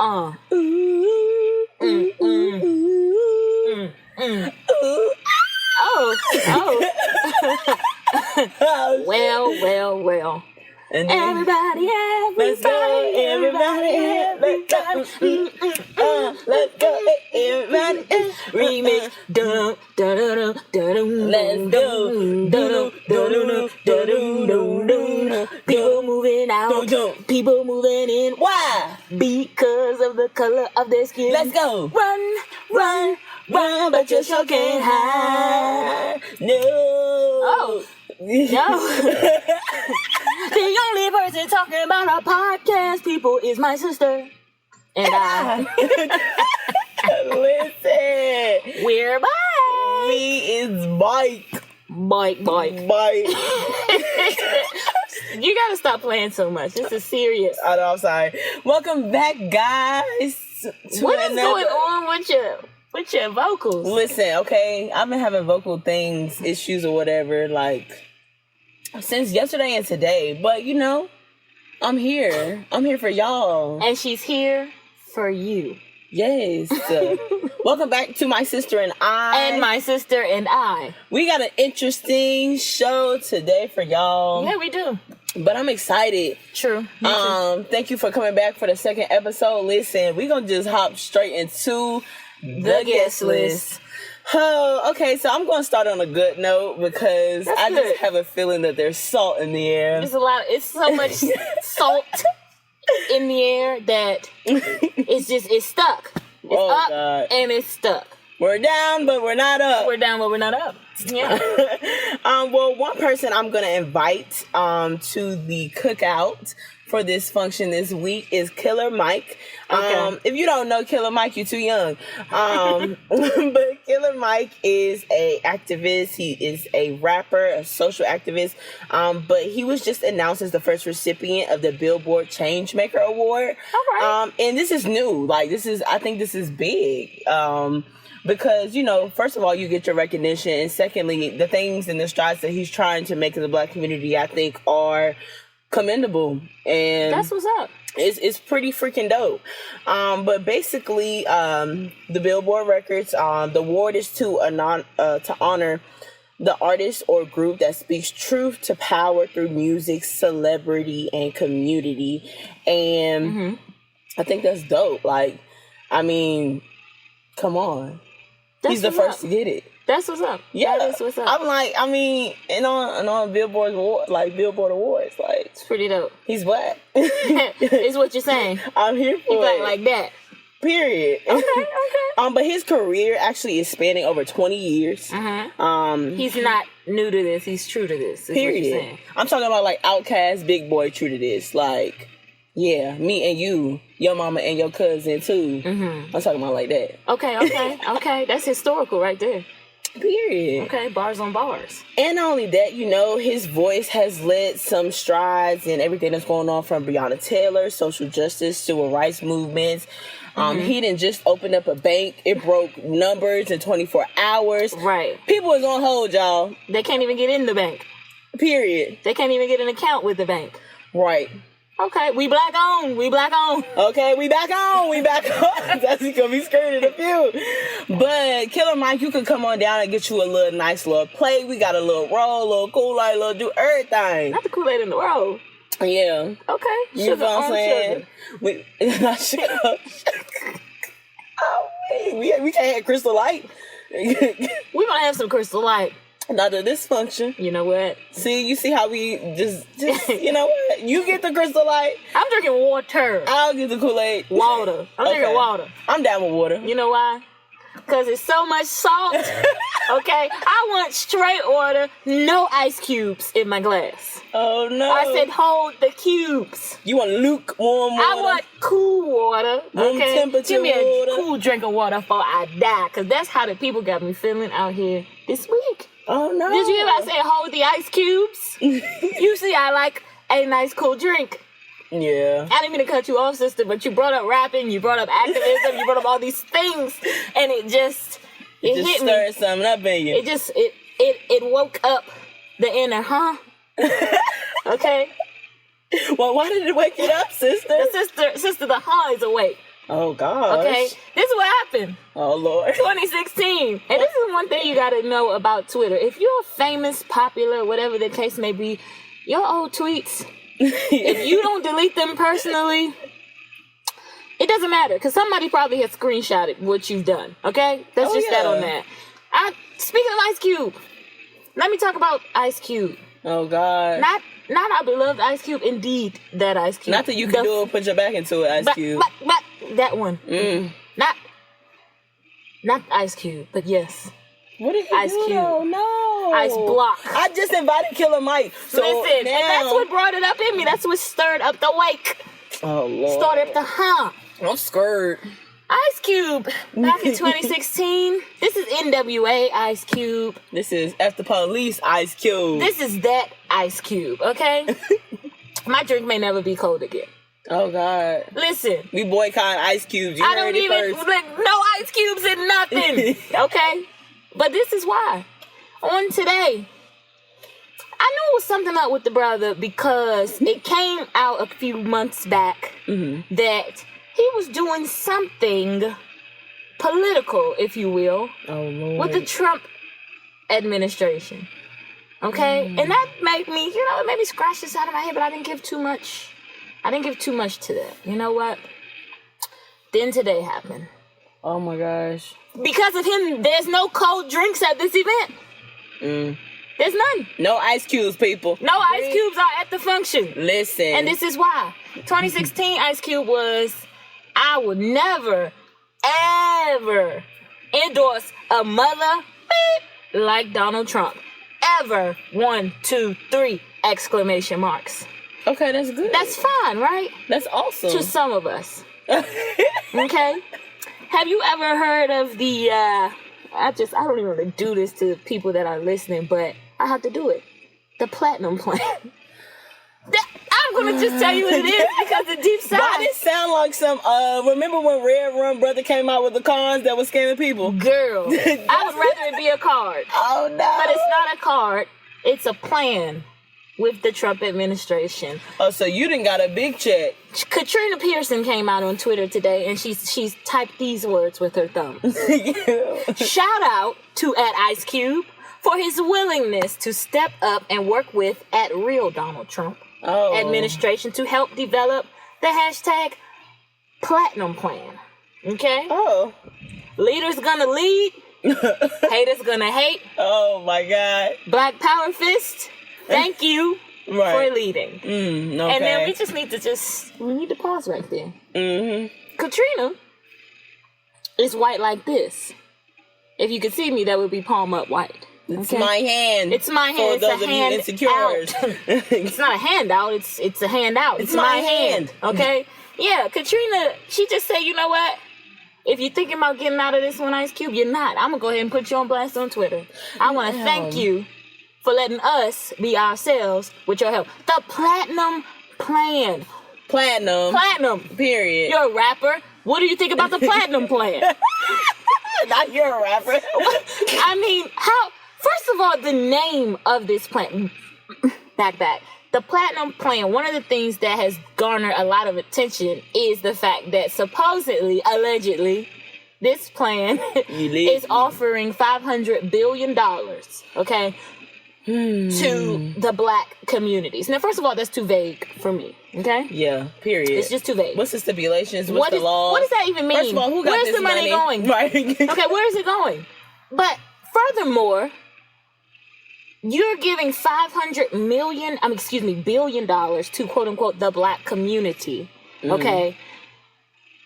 Well. And everybody. Let's go, everybody. Let's go, everybody. Remix. Let's go. People moving out. People moving in. Why? Because of the color of their skin. Let's go. Run, but you sure can't hide. No. The only person talking about our podcast, people, is my sister and I. Listen, we're back. Me is Mike. You gotta stop playing so much. This is serious. I know. I'm sorry. Welcome back, guys. What is going on with your vocals? Listen, okay, I've been having vocal issues or whatever, like, since yesterday and today. But, you know, I'm here. I'm here for y'all. And she's here for you. Yes. Welcome back to My Sister and I. And My Sister and I. We got an interesting show today for y'all. Yeah, we do. But I'm excited. True. Thank you for coming back for the second episode. Listen, we're going to just hop straight into the guest list. Oh, okay, so I'm going to start on a good note because just have a feeling that there's salt in the air. It's so much salt in the air that it's stuck. It's up God. And it's stuck. We're down, but we're not up. We're down, but we're not up. Yeah. Well, one person I'm going to invite to the cookout for this function this week is Killer Mike. Okay. If you don't know Killer Mike, you're too young. But Killer Mike is a activist. He is a rapper, a social activist. But he was just announced as the first recipient of the Billboard Changemaker Award. All right. And this is new. I think this is big. Because, you know, first of all, you get your recognition. And secondly, the things and the strides that he's trying to make in the Black community, I think, are commendable. And that's what's up. It's pretty freaking dope. But basically, the Billboard Records, the award is to honor the artist or group that speaks truth to power through music, celebrity, and community. And I think that's dope. Like, I mean, come on. He's the first to get it. That's what's up. Yeah, that is what's up. I'm like, I mean, and on Billboard Awards, like it's pretty dope. He's black. Is what you're saying. I'm here for He's black it. like that. Period. Okay. But his career actually is spanning over 20 years. He's not new to this. He's true to this. Is period. What you're saying. I'm talking about like Outkast, Big Boy, true to this. Like, yeah, me and you, your mama and your cousin too. I'm talking about like that. Okay. That's historical right there. Period. Okay, bars on bars. And not only that, you know, his voice has led some strides in everything that's going on from Breonna Taylor, social justice, civil rights movements. He didn't just open up a bank. It broke numbers in 24 hours. Right. People is on hold, y'all. They can't even get in the bank. Period. They can't even get an account with the bank. Right. Okay, we black on. Okay, we back on. That's gonna be skirted a few. But Killer Mike, you can come on down and get you a nice little plate. We got a little roll, a little Kool-Aid, little do everything. Not the Kool-Aid in the roll. Yeah. Okay. You know what I'm saying? We can't have Crystal Light. We're gonna have some Crystal Light. Not a dysfunction. You know what? You see how we just you know what? You get the Crystal Light. I'm drinking water. I'll get the Kool-Aid. Water. I'm drinking water. I'm down with water. You know why? Because it's so much salt. Okay? I want straight water, no ice cubes in my glass. Oh, no. I said hold the cubes. You want lukewarm water? I want cool water. Room temperature Give me a water. cool drink of water before I die. Because that's how the people got me feeling out here this week. Oh, no. Did you hear I said hold the ice cubes? Usually I like a nice cool drink. Yeah. I didn't mean to cut you off, sister, but you brought up rapping, you brought up activism, you brought up all these things, and it hit me. Stirred something up in you. It woke up the inner, Okay? Well, why did it wake it up, sister? Sister, the is awake. Oh, gosh. Okay? This is what happened. Oh, Lord. 2016. And this is one thing you gotta know about Twitter. If you're famous, popular, whatever the case may be, your old tweets, if you don't delete them personally, it doesn't matter. Because somebody probably has screenshotted what you've done. Okay? That's just that on that. Speaking of Ice Cube, let me talk about Ice Cube. Oh, God. Not our beloved Ice Cube, indeed, that Ice Cube. Not that you can do it, put your back into it, Ice Cube. But that one. Not Ice Cube, but yes. What did he Ice do? Cube. No. Ice Block. I just invited Killer Mike. So listen, now... and that's what brought it up in me. That's what stirred up the wake. Oh, Lord. Started up the hump. I'm scared. Ice Cube, back in 2016. This is NWA Ice Cube. This is F the Police Ice Cube. This is that Ice Cube, okay? My drink may never be cold again. Oh, God. Listen. We boycott Ice Cubes. You I don't even, no Ice Cubes and nothing, okay? But this is why. On today, I knew it was something up with the brother because it came out a few months back that he was doing something political, if you will, with the Trump administration. Okay? And that made me, it made me scratch this out of my head, but I didn't give too much. I didn't give too much to that. You know what? Then today happened. Oh my gosh. Because of him, there's no cold drinks at this event. There's none. No Ice Cubes, people. No Ice Cubes are at the function. Listen. And this is why. 2016 Ice Cube was, I would never, ever endorse a mother like Donald Trump. Ever. 1, 2, 3 exclamation marks. Okay, that's good. That's fine, right? That's awesome. To some of us. Okay? Have you ever heard of the, I don't even want to do this to people that are listening, but I have to do it. The Platinum Plan. I'm going to just tell you what it is because the deep side. Why did it sound like some, remember when Red Rum Brother came out with the cards that was scamming people? Girl, I would rather it be a card. Oh, no. But it's not a card. It's a plan with the Trump administration. Oh, so you done got a big check. Katrina Pearson came out on Twitter today and she's typed these words with her thumb. Shout out to @Ice Cube for his willingness to step up and work with @Real Donald Trump administration to help develop the hashtag Platinum Plan. Okay? Oh. Leaders gonna lead. Haters gonna hate. Oh my God. Black Power Fist. Thank you for leading. Okay. And then we just need to pause right there. Katrina is white like this. If you could see me, that would be palm up white. It's my hand. It's my hand. For It's those a of you hand insecures. It's not a handout. It's a handout. It's my hand. Okay? Yeah, Katrina, she just said, you know what? If you're thinking about getting out of this one, Ice Cube, you're not. I'm going to go ahead and put you on blast on Twitter. I want to thank you for letting us be ourselves with your help. The Platinum Plan. Platinum. Period. You're a rapper. What do you think about the Platinum Plan? Not you're a rapper. I mean, first of all, the name of this plan. Back. The Platinum Plan, one of the things that has garnered a lot of attention is the fact that supposedly, allegedly, this plan is offering $500 billion, okay, to the black communities. Now, first of all, that's too vague for me, okay? Yeah, period. It's just too vague. What's the stipulations? What's the law? What does that even mean? First of all, who got Where's this the money going? Right. Okay, where is it going? But furthermore, you're giving $500 billion to quote unquote the black community. Okay.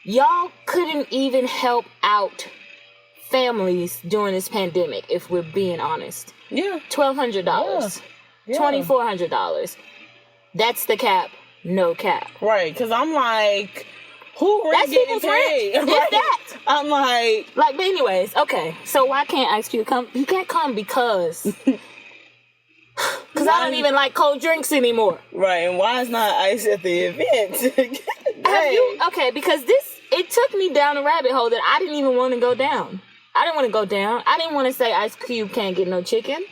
Y'all couldn't even help out families during this pandemic, if we're being honest. Yeah. $1,200. Yeah. $2,400. That's the cap, no cap. Right, because I'm like, who that's getting people's paid? rent. Right? It's that. I'm like, but anyways, okay. So why can't Ice Cube come? You can't come because I don't even like cold drinks anymore. Right, and why is not Ice at the event? Okay, because it took me down a rabbit hole that I didn't even want to go down. I didn't want to go down. I didn't want to say Ice Cube can't get no chicken.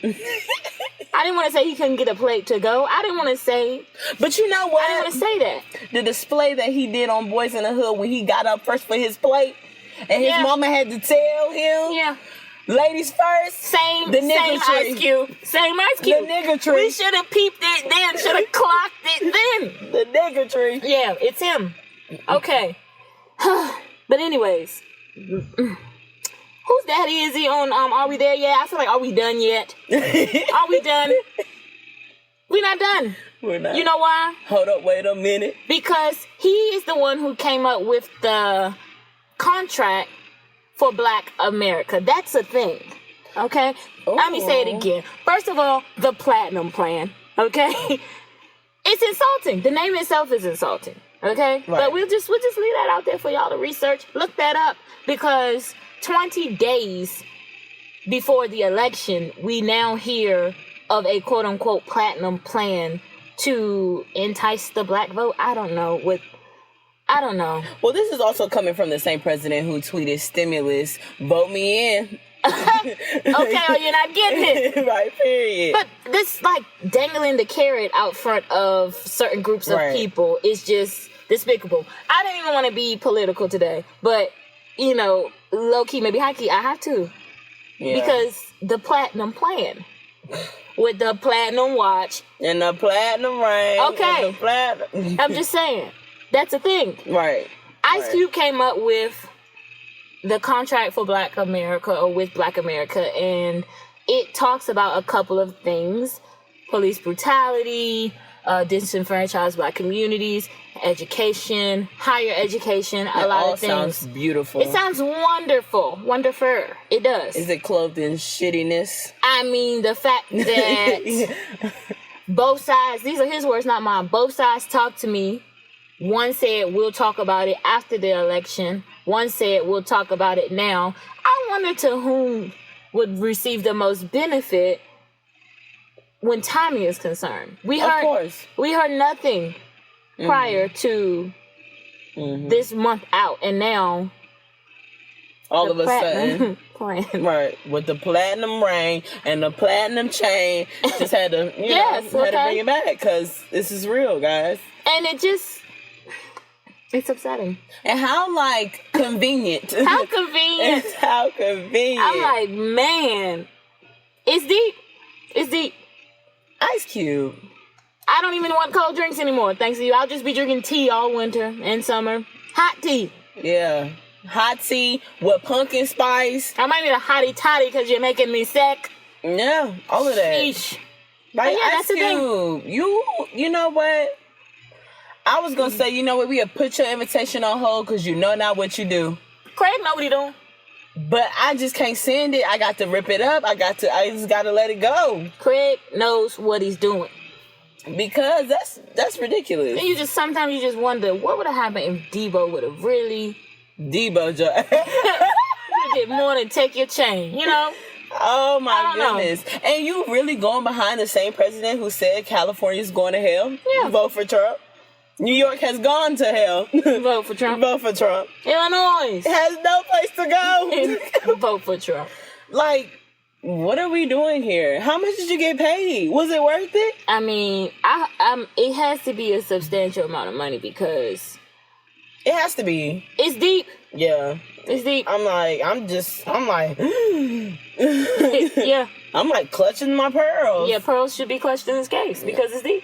I didn't want to say he couldn't get a plate to go. I didn't want to say. But you know what? I didn't want to say that. The display that he did on Boys in the Hood when he got up first for his plate, and his mama had to tell him. Yeah. Ladies first. Same nigga Ice Cube. Same Ice Cube. The nigga tree. We should have peeped it then. Should have clocked it then. The nigga tree. Yeah, it's him. Okay. But anyways, whose daddy is he on? Are we there yet? I feel like, are we done yet? Are we done? We're not done. We're not. You know why? Hold up, wait a minute. Because he is the one who came up with the contract for Black America. That's a thing. Okay? Ooh. Let me say it again. First of all, the Platinum Plan. Okay? It's insulting. The name itself is insulting. Okay? Right. But we'll just leave that out there for y'all to research. Look that up. Because 20 days before the election, we now hear of a quote-unquote platinum plan to entice the Black vote. I don't know. Well, this is also coming from the same president who tweeted stimulus, vote me in. Okay, or you're not getting it. Right, period. But this, like, dangling the carrot out front of certain groups of people is just despicable. I didn't even want to be political today, but, you know, low-key, maybe high-key, I have to. Yeah. Because the platinum plan with the platinum watch. And the platinum ring. Okay. And the platinum. I'm just saying. That's a thing. Right. Ice Cube came up with the contract for Black America, or with Black America, and it talks about a couple of things: police brutality, disenfranchised Black communities, education, higher education, a lot of things. It sounds beautiful. It sounds wonderful. Wonderful. It does. Is it clothed in shittiness? I mean, the fact that both sides, these are his words, not mine, both sides talk to me. One said, we'll talk about it after the election. One said, we'll talk about it now. I wonder to whom would receive the most benefit when timing is concerned. We heard nothing prior to this month out, and now all of a sudden, plan. Right, with the platinum ring and the platinum chain, just had to, had to bring it back because this is real, guys. And it's upsetting. And how, like, convenient. How convenient. How convenient. I'm like, man, it's deep. It's deep. Ice Cube. I don't even want cold drinks anymore, thanks to you. I'll just be drinking tea all winter and summer. Hot tea. Yeah. Hot tea with pumpkin spice. I might need a hottie toddy because you're making me sick. Yeah, all of that. Sheesh. Like, yeah, Ice Cube, you know what? I was going to say, you know what? We have put your invitation on hold because you know not what you do. Craig know what he doing. But I just can't send it. I got to rip it up. I just got to let it go. Craig knows what he's doing. Because that's ridiculous. And sometimes you just wonder, what would have happened if Debo would have really... Debo, you did more than take your chain, you know? Oh my goodness. And you really going behind the same president who said California's going to hell? Yeah. Vote for Trump. New York has gone to hell. Vote for Trump. Vote for Trump. Illinois has no place to go. Vote for Trump. Like, what are we doing here? How much did you get paid? Was it worth it? I mean, it has to be a substantial amount of money because... It has to be. It's deep. Yeah. It's deep. I'm like... Yeah. I'm like clutching my pearls. Yeah, pearls should be clutched in this case because it's deep.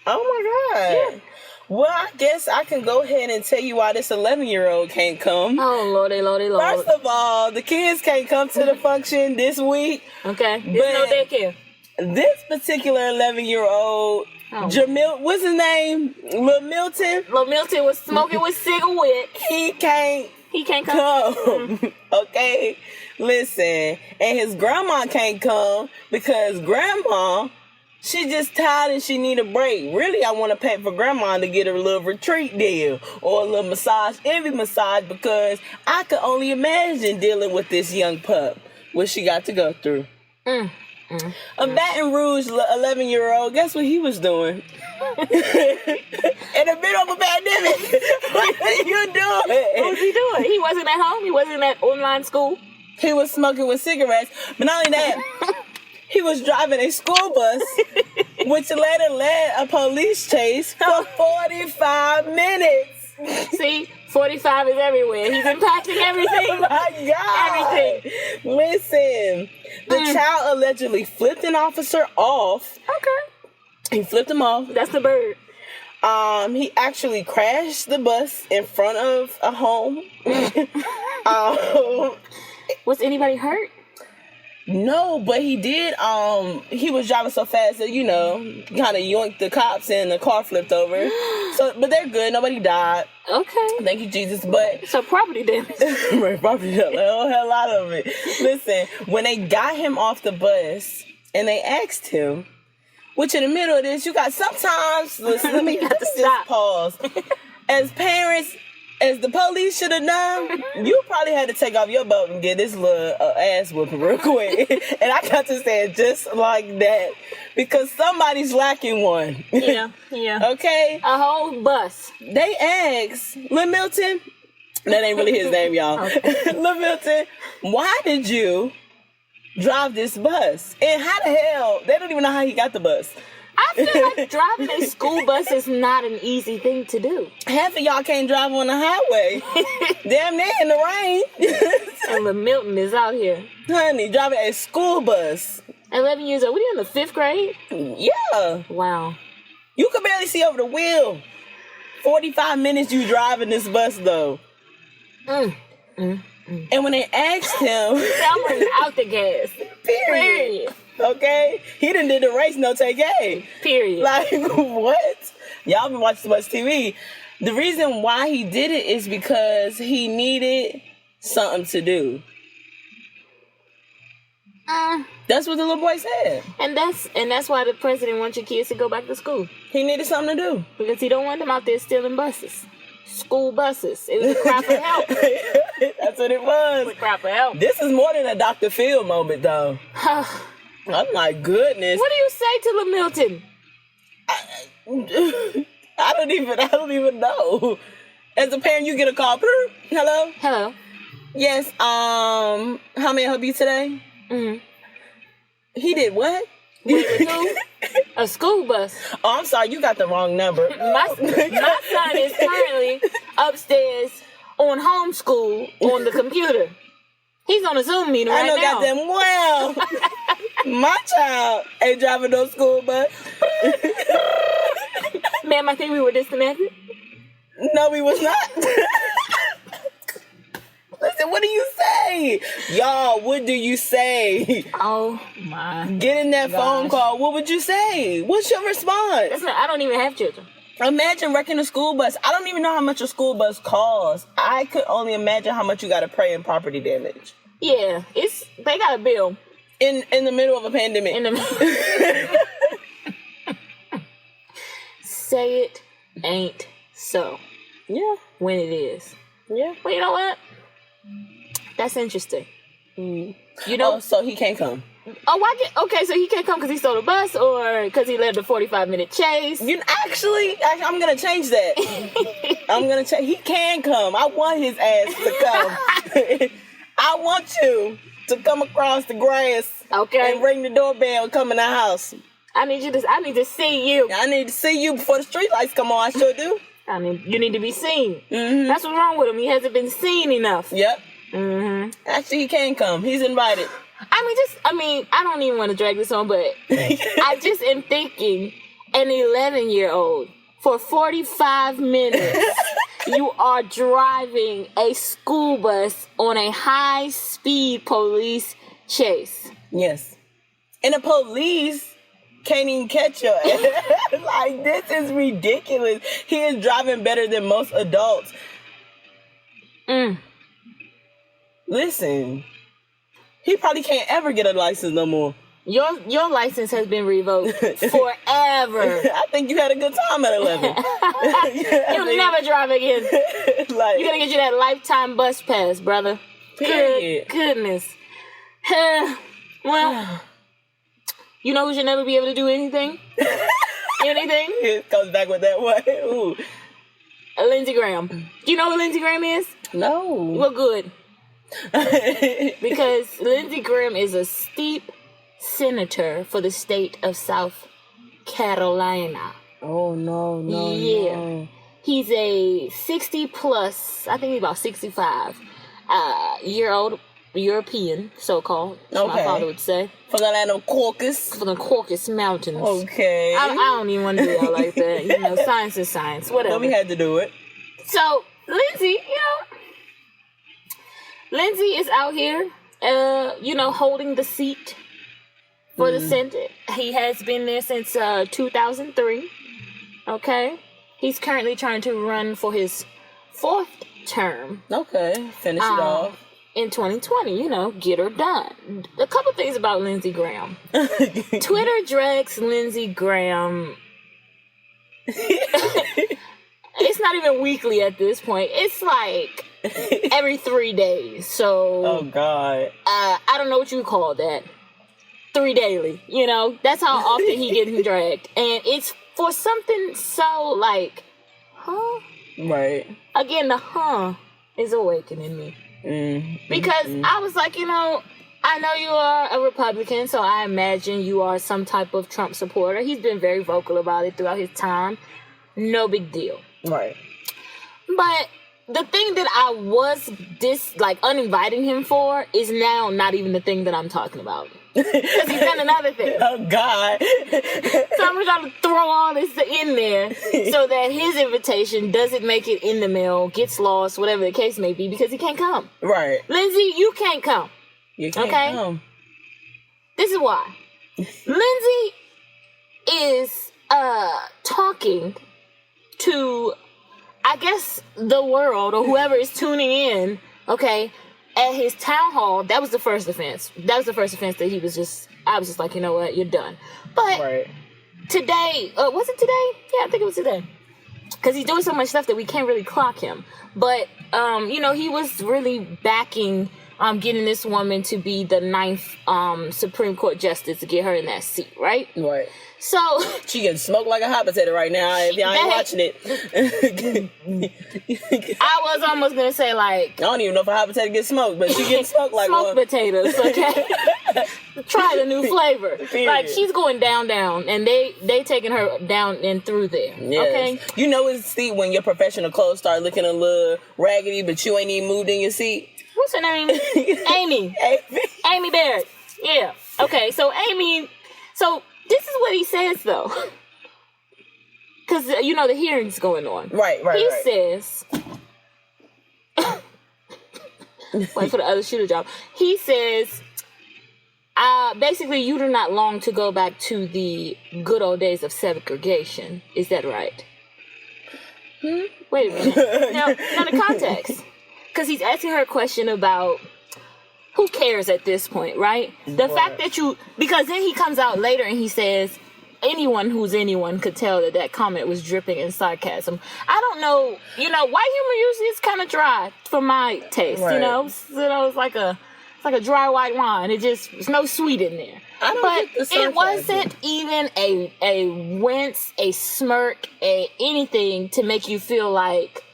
Oh my God. Yeah. Well, I guess I can go ahead and tell you why this 11-year-old can't come. Oh, Lordy. First of all, the kids can't come to the function this week. Okay. There's no daycare. This particular 11-year-old, Jamil, what's his name? Lil Milton. Lil Milton was smoking with cigarette. He can't come. Okay? Listen. And his grandma can't come because grandma... She just tired and she need a break. Really, I want to pay for grandma to get her a little retreat deal or a little massage, every massage, because I could only imagine dealing with this young pup, what she got to go through. A Baton Rouge 11-year-old, guess what he was doing? In the middle of a pandemic. What are you doing? What was he doing? He wasn't at home? He wasn't at online school? He was smoking with cigarettes. But not only that... He was driving a school bus, which later led a police chase for 45 minutes. See, 45 is everywhere. He's impacting everything. Oh my God. Everything. Listen, the child allegedly flipped an officer off. Okay. He flipped him off. That's the bird. He actually crashed the bus in front of a home. Was anybody hurt? No, but he did. He was driving so fast that, you know, kind of yoinked the cops and the car flipped over. So, but they're good. Nobody died. Okay. Thank you, Jesus. But So property damage. right, probably a whole lot of it. Listen, when they got him off the bus and they asked him, which in the middle of this, you got sometimes. Listen, let me You have to just stop. pause. As parents, as the police should have done, you probably had to take off your belt and get this little ass whooping real quick. And I got to say it just like that because somebody's lacking one. Yeah. Okay? A whole bus. They asked Lil Milton, that ain't really his name, y'all. Okay. Lil Milton, why did you drive this bus? And how the hell, they don't even know how he got the bus. I feel like driving a school bus is not an easy thing to do. Half of y'all can't drive on the highway. Damn near in the rain. And the Milton is out here. Honey, driving a school bus. 11 years old. What are you in the 5th grade? Yeah. Wow. You could barely see over the wheel. 45 minutes you driving this bus, though. And when they asked him... I'm running out the gas. Period. Okay? He done did the race, no take A. Period. Like, what? Y'all been watching too much TV. The reason why he did it is because he needed something to do. That's what the little boy said. And that's why the president wants your kids to go back to school. He needed something to do. Because he don't want them out there stealing buses. School buses. It was a cry for help. That's what it was. A cry for help. This is more than a Dr. Phil moment, though. I'm like, goodness. What do you say to Lil Milton? I don't even know. As a parent, you get a call. Hello? Hello. Yes, how may I help you today? Mm-hmm. He did what? A school bus. Oh, I'm sorry, you got the wrong number. My son is currently upstairs on homeschool on the computer. He's on a Zoom meeting right now. I know goddamn well. My child ain't driving no school bus. Ma'am, I think we were disconnected. No, we was not. Listen, what do you say? Y'all, what do you say? Oh, my Get in that phone call. What would you say? What's your response? I don't even have children. Imagine wrecking a school bus. I don't even know how much a school bus costs. I could only imagine how much you got to pay in property damage. Yeah, they got a bill. In the middle of a pandemic. Say it ain't so. Yeah. When it is. Yeah. Well, you know what? That's interesting. You know, so he can't come. Okay, so he can't come because he stole the bus or because he led the 45-minute chase? Actually, I'm going to change that. I'm going to change. He can come. I want his ass to come. I want you to come across the grass. Okay. And ring the doorbell and come in the house. I need to see you. I need to see you before the street lights come on. I sure do. I mean, you need to be seen. Mm-hmm. That's what's wrong with him. He hasn't been seen enough. Yep. Mm-hmm. Actually, he can come. He's invited. I don't even want to drag this on, but I just am thinking an 11-year-old for 45 minutes, you are driving a school bus on a high-speed police chase. Yes. And the police can't even catch your ass. Like, this is ridiculous. He is driving better than most adults. Listen, he probably can't ever get a license no more. Your license has been revoked forever. I think you had a good time at 11. You'll never drive again. Like, You're gonna get you that lifetime bus pass, brother. Period. Goodness. Well, you know who should never be able to do anything? Anything? It comes back with that one. Ooh. Lindsey Graham. Do you know who Lindsey Graham is? No. Well, good. Because Lindsey Graham is a steep senator for the state of South Carolina. Oh, no. Yeah. He's a 60 plus, I think he's about 65, year old European, so-called, my father would say. From the land of Caucasus. From the Caucasus Mountains. Okay. I don't even want to do that like that. You know, science is science, whatever. But we had to do it. So, Lindsey, Lindsey is out here, holding the seat for the Senate. He has been there since 2003. Okay? He's currently trying to run for his 4th term. Okay. Finish it off. In 2020, get her done. A couple things about Lindsey Graham. Twitter drags Lindsey Graham. It's not even weekly at this point. It's like every 3 days. So. Oh, God. I don't know what you call that. 3 daily. That's how often he gets dragged. And it's for something so like, huh? Right. Again, the is awakening me. Because I was like, I know you are a Republican, so I imagine you are some type of Trump supporter. He's been very vocal about it throughout his time. No big deal. Right. But the thing that I was uninviting him for is now not even the thing that I'm talking about. Because he's done another thing. Oh, God. So I'm trying to throw all this in there so that his invitation doesn't make it in the mail, gets lost, whatever the case may be, because he can't come. Right. Lindsey, you can't come. You can't come. This is why. Lindsey is talking to, I guess, the world or whoever is tuning in, okay, at his town hall. That was the first offense. That was the first offense that I was just like, you know what, you're done. But today, was it today? Yeah, I think it was today. Because he's doing so much stuff that we can't really clock him. But, he was really backing getting this woman to be the 9th Supreme Court justice to get her in that seat, right? Right. So she getting smoked like a hot potato right now. If y'all ain't watching it, I was almost gonna say I don't even know if a hot potato gets smoked, but she getting smoked like smoked potatoes. Okay, try the new flavor. Period. She's going down, and they taking her down and through there. Yes. Okay, it's Steve when your professional clothes start looking a little raggedy, but you ain't even moved in your seat. What's her name? Amy Barrett. Yeah. Okay. So Amy. So. This is what he says, though. Because, the hearing's going on. Right. He says... Wait for the other shooter job. He says, basically, you do not long to go back to the good old days of segregation. Is that right? Wait a minute. Now, the context. Because he's asking her a question about... Who cares at this point, right? The fact that because then he comes out later and he says, anyone who's anyone could tell that comment was dripping in sarcasm. I don't know, white humor usually is kind of dry for my taste, right. It's like a dry white wine. It's no sweet in there. But it wasn't even a wince, a smirk, anything to make you feel like,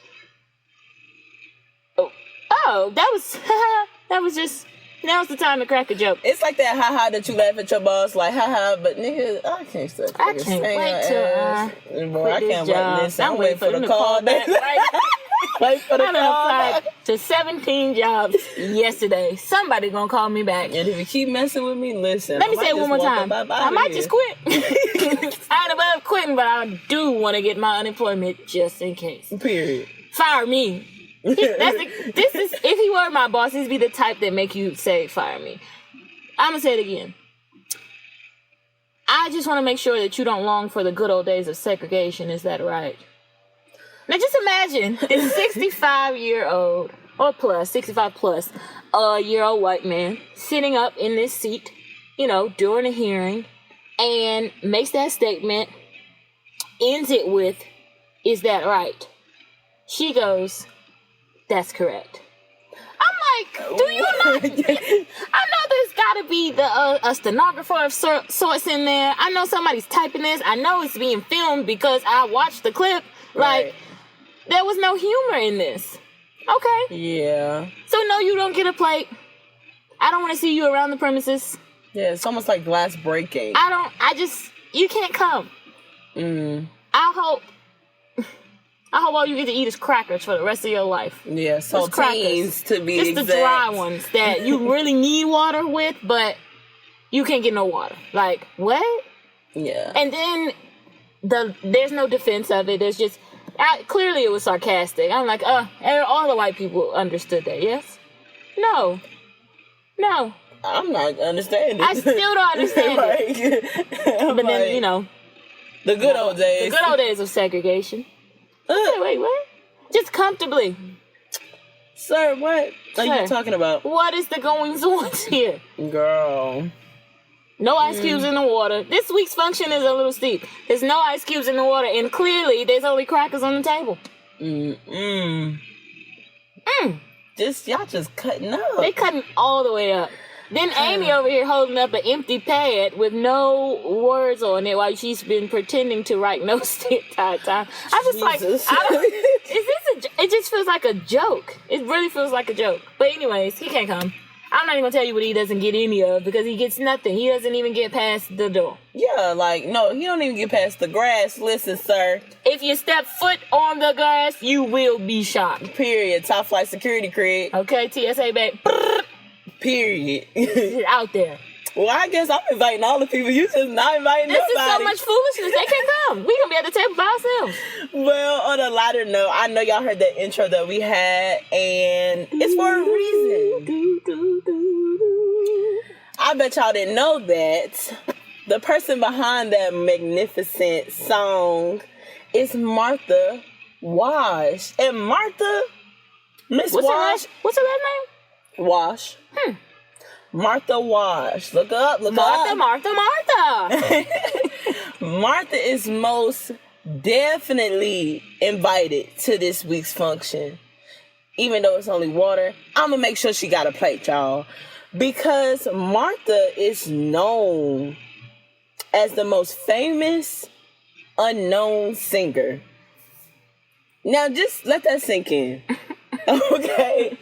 oh, that was just, now's the time to crack a joke. It's like that haha that you laugh at your boss, like haha, but nigga, I can't stop. I can't wait till I can't wait. Listen, I'm waiting for the call back. Wait for the call back. To 17 jobs yesterday. Somebody gonna call me back. And if you keep messing with me, listen. Let me say it one more time. I might just quit. I ain't above quitting, but I do want to get my unemployment just in case. Period. Fire me. If he were my boss, he'd be the type that make you say fire me. I'm gonna say it again. I just want to make sure that you don't long for the good old days of segregation. Is that right? Now just imagine this 65-year-old or plus 65 plus year old white man sitting up in this seat, during a hearing, and makes that statement, ends it with, "Is that right?" She goes, "That's correct." I'm like, do you not? I know there's got to be a stenographer of sorts in there. I know somebody's typing this. I know it's being filmed because I watched the clip. Right. There was no humor in this. Okay. Yeah. So no, you don't get a plate. I don't want to see you around the premises. Yeah, it's almost like glass breaking. You can't come. I hope all you get to eat is crackers for the rest of your life. Yeah, saltines to be just exact. The dry ones that you really need water with, but you can't get no water. Like, what? Yeah. And then there's no defense of it. There's just clearly it was sarcastic. I'm like, all the white people understood that. Yes? No. I'm not understanding. I still don't understand it. But then, you know, the good old days. The good old days of segregation. Wait, what? Just comfortably. Sir, what are you talking about? What is the goings on here? Girl. No ice cubes in the water. This week's function is a little steep. There's no ice cubes in the water, and clearly there's only crackers on the table. Y'all just cutting up. They cutting all the way up. Then Amy over here holding up an empty pad with no words on it while she's been pretending to write notes the entire time. I'm just like, it just feels like a joke. It really feels like a joke. But anyways, he can't come. I'm not even gonna tell you what he doesn't get any of because he gets nothing. He doesn't even get past the door. Yeah, no, he don't even get past the grass. Listen, sir. If you step foot on the grass, you will be shot. Period. Top flight security, Craig. Okay, TSA back. Period. Out there. Well, I guess I'm inviting all the people. You just not inviting nobody. This is so much foolishness. They can't come. We gonna be at the table by ourselves. Well, on a lighter note, I know y'all heard that intro that we had, and it's for a reason. I bet y'all didn't know that the person behind that magnificent song is Martha Wash. And Martha, Miss Wash. What's her last name? Wash. Martha Wash. Look up. Martha. Martha is most definitely invited to this week's function. Even though it's only water, I'm going to make sure she got a plate, y'all. Because Martha is known as the most famous unknown singer. Now, just let that sink in. Okay?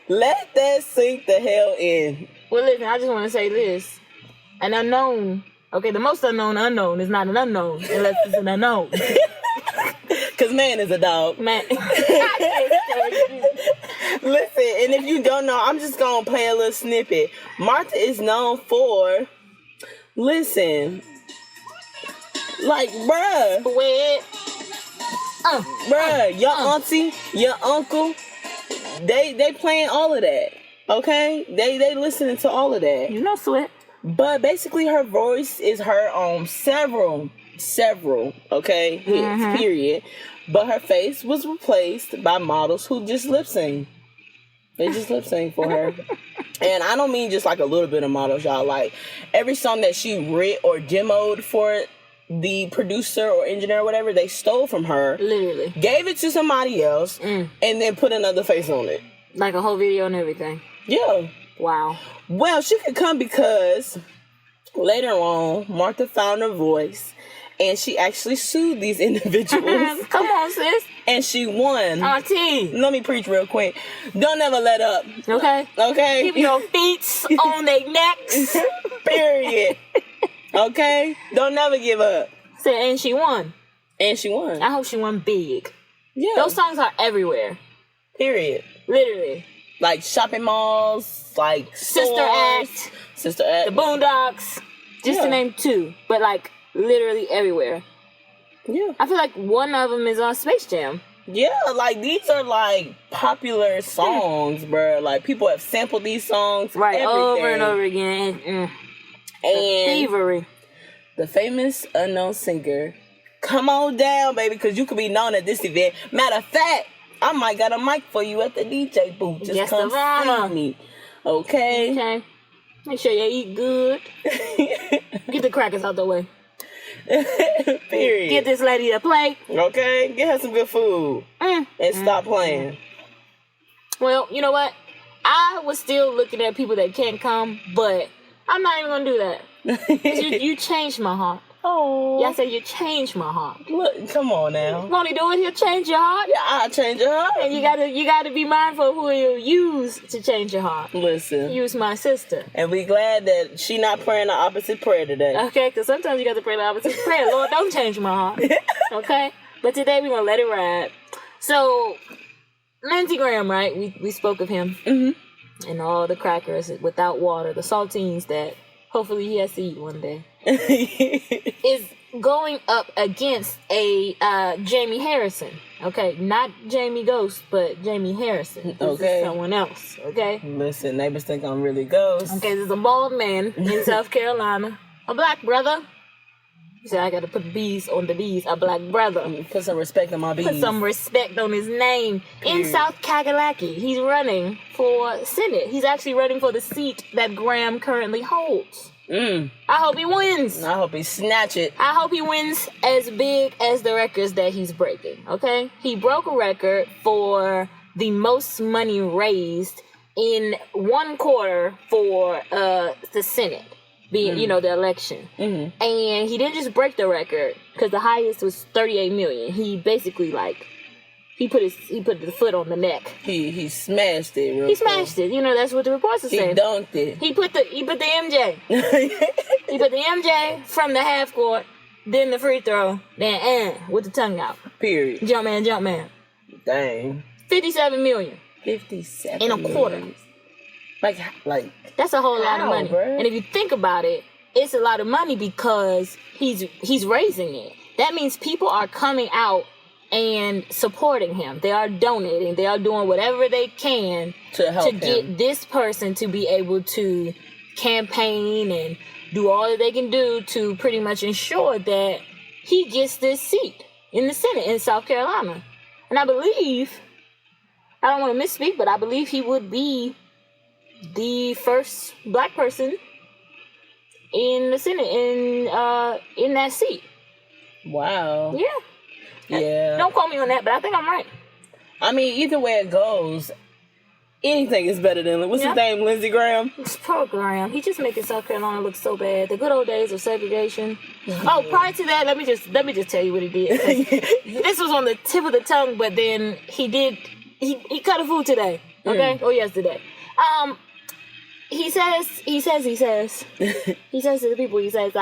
Let that sink the hell in. Well, listen, I just want to say this. An unknown, okay, the most unknown is not an unknown unless it's an unknown. Because man is a dog. Man. Listen, and if you don't know, I'm just going to play a little snippet. Martha is known for, listen, like, bruh. Your auntie, your uncle, they playing all of that, okay? They listening to all of that. You know, sweat. But basically, her voice is heard on several, okay, hits, period. But her face was replaced by models who just lip sing. They just lip sing for her. And I don't mean just like a little bit of models, y'all. Like, every song that she writ or demoed for the producer or engineer or whatever, they stole from her. Literally. Gave it to somebody else, and then put another face on it. Like a whole video and everything. Yeah. Wow. Well, she could come because later on, Martha found her voice, and she actually sued these individuals. Come on, sis. And she won. Auntie. Let me preach real quick. Don't ever let up. Okay. Okay? Keep your feet on their necks. Period. Okay? Don't never give up. And she won. And she won. I hope she won big. Yeah. Those songs are everywhere. Period. Literally. Like shopping malls, like Sister Act. Sister Act. The Boondocks. Just to name two. But like literally everywhere. Yeah. I feel like one of them is on Space Jam. Yeah, like these are like popular songs, bro. Like people have sampled these songs, right, everything. over and over again. And thievery. The famous unknown singer, come on down, baby, because you could be known at this event. Matter of fact, I might got a mic for you at the DJ booth. Just come see me, okay? Okay. Make sure you eat good. Get the crackers out the way. Period. Get this lady a plate. Okay, get her some good food. And stop playing. Well, you know what? I was still looking at people that can't come, but I'm not even gonna do that. You changed my heart. Oh. Yeah, I said, you changed my heart. Look, come on now. Won't he do it? He'll change your heart. Yeah, I'll change your heart. And you gotta be mindful of who you use to change your heart. Listen. Use my sister. And we glad that she not praying the opposite prayer today. Okay, because sometimes you got to pray the opposite prayer. Lord, don't change my heart. Okay? But today we're going to let it ride. So, Lindsey Graham, right? We spoke of him. Mm-hmm. And all the crackers without water, the saltines that hopefully he has to eat one day, is going up against a Jamie Harrison. Okay? Not Jamie Ghost, but Jamie Harrison. This is someone else. Okay? Listen, neighbors think I'm really ghost. Okay, there's a bald man in South Carolina. A black brother. He said, I got to put B's on the B's. A black brother. Put some respect on my B's. Put some respect on his name. In South Kakalaki, he's running for Senate. He's actually running for the seat that Graham currently holds. I hope he wins. I hope he snatch it. I hope he wins as big as the records that he's breaking, okay? He broke a record for the most money raised in one quarter for the Senate. Being, the election. Mm-hmm. And he didn't just break the record, because the highest was 38 million. He basically, he put the foot on the neck. He smashed it. He smashed it. That's what the reports are saying. He dunked it. He put the MJ. He put the MJ from the half court, then the free throw, then with the tongue out. Period. Jump man. Dang. 57 million. 57 in a quarter. Like that's a whole lot of money. Bro? And if you think about it, it's a lot of money because he's raising it. That means people are coming out and supporting him. They are donating. They are doing whatever they can to help get this person to be able to campaign and do all that they can do to pretty much ensure that he gets this seat in the Senate in South Carolina. And I believe, I don't want to misspeak, but I believe he would be the first black person in the Senate in that seat. Wow. Yeah. Yeah. Don't quote me on that, but I think I'm right. I mean, either way it goes, anything is better than what's his name, Lindsey Graham. It's program. He's just making South Carolina look so bad. The good old days of segregation. Oh, prior to that, let me just tell you what he did. This was on the tip of the tongue, but then he cut a food today. Okay, or yesterday. He says he says to the people, he says,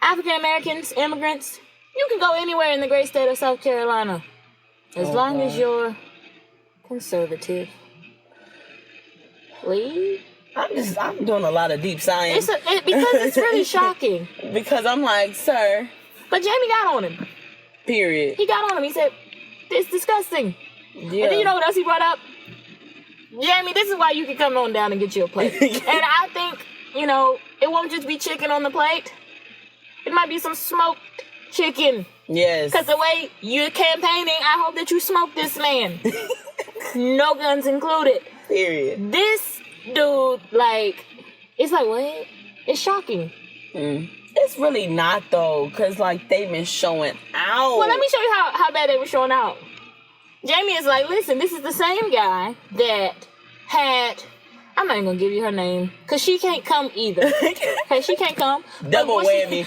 African Americans, immigrants, you can go anywhere in the great state of South Carolina as long as you're conservative. Leave. I'm doing a lot of deep science. Because it's really shocking. Because I'm like, sir. But Jamie got on him. Period. He got on him. He said, it's disgusting. Yeah. And then you know what else he brought up? Jamie, this is why you can come on down and get you a plate. And I think, it won't just be chicken on the plate. It might be some smoked chicken. Yes. Because the way you're campaigning, I hope that you smoke this man. No guns included. Period. This dude, it's like, what? It's shocking. It's really not, though, because, they've been showing out. Well, let me show you how bad they were showing out. Jamie is like, listen, this is the same guy that had, I'm not even going to give you her name, because she can't come either. Okay, she can't come. Double whammy.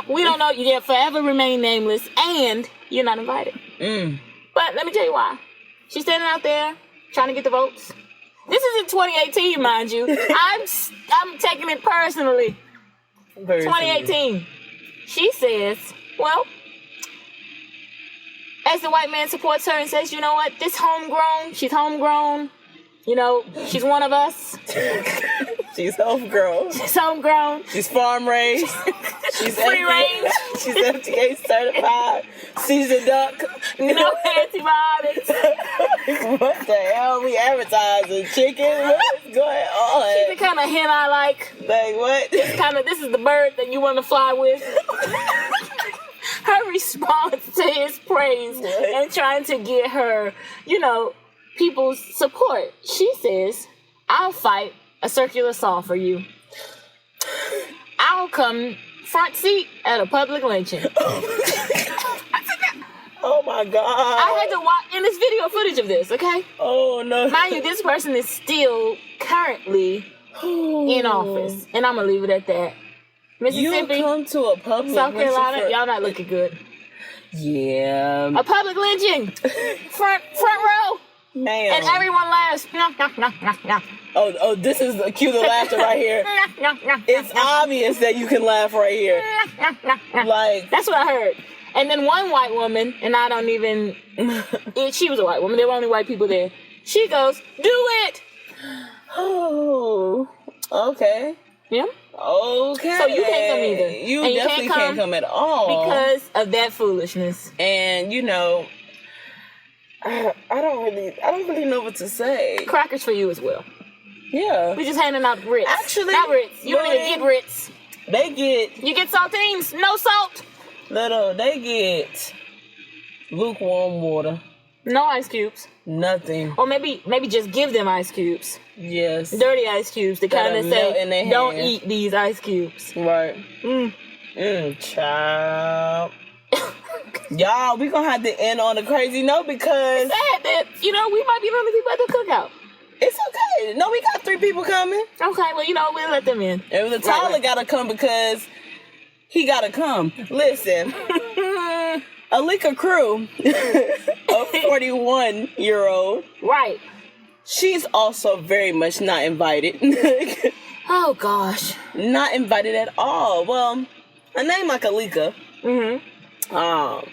We don't know. You forever remain nameless, and you're not invited. But let me tell you why. She's standing out there trying to get the votes. This is in 2018, mind you. I'm taking it personally. 2018. She says, well, as the white man supports her and says, you know what, she's homegrown, she's one of us. She's homegrown. She's farm raised. She's free range. She's FDA certified. Seasoned duck. No antibiotics. What the hell? We advertising chicken? What's going on? She's the kind of hen I like. Like what? This is the bird that you want to fly with. Her response to his praise and trying to get her, people's support. She says, I'll fight a circular saw for you. I'll come front seat at a public lynching. Oh my God. I had to watch, and there's video footage of this, okay? Oh no. Mind you, this person is still currently in office. And I'm going to leave it at that. Mississippi. You come to a public South lynching Carolina. for- Y'all not looking good. Yeah. A public lynching. Front row. Man. And everyone laughs. Oh, this is the cue to laughter right here. It's obvious that you can laugh right here. Like, That's what I heard. And then one white woman, and I don't even. She was a white woman. There were only white people there. She goes, "Do it." oh, okay. Yeah. Okay. So you can't come either. You And you definitely can't can't come at all. Because of that foolishness. And I don't really know what to say. Crackers for you as well. Yeah. We just handing out Ritz. Actually, not Ritz. You don't even boy, get Ritz. They get You get saltines. No salt. they get lukewarm water. No ice cubes. Nothing. Or maybe just give them ice cubes. Yes. Dirty ice cubes to kind Gotta of melt in their say, don't hand. eat these ice cubes. Right. Child. Y'all, we gonna have to end on a crazy note because Sad that, we might be the only people at the cookout. it's okay. No, we got 3 people coming. Okay, well, we'll let them in. And the Tyler right. gotta come because he gotta come. Listen, Alika Crew, a 41-year-old, Right. she's also very much not invited. Oh, gosh. Not invited at all. Well, a name like Alika, Mm-hmm.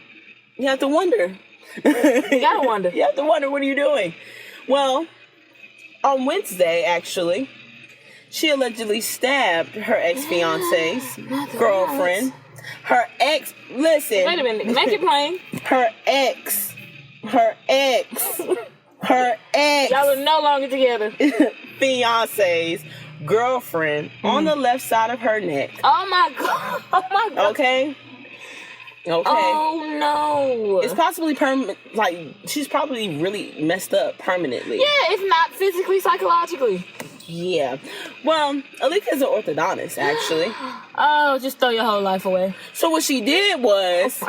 you have to wonder. You gotta wonder. You have to wonder, what are you doing? Well, on Wednesday, actually, she allegedly stabbed her ex-fiance's girlfriend. Her ex, listen. Wait a minute. Make it plain. Her ex. Y'all are no longer together. Fiance's girlfriend on the left side of her neck. Oh, my God. Oh, my God. Okay? Okay. Oh, no. It's possibly permanent. Like, she's probably really messed up permanently. Yeah, if not physically, psychologically. Yeah. Well, Alika is an orthodontist, actually. Oh, just throw your whole life away. So what she did was,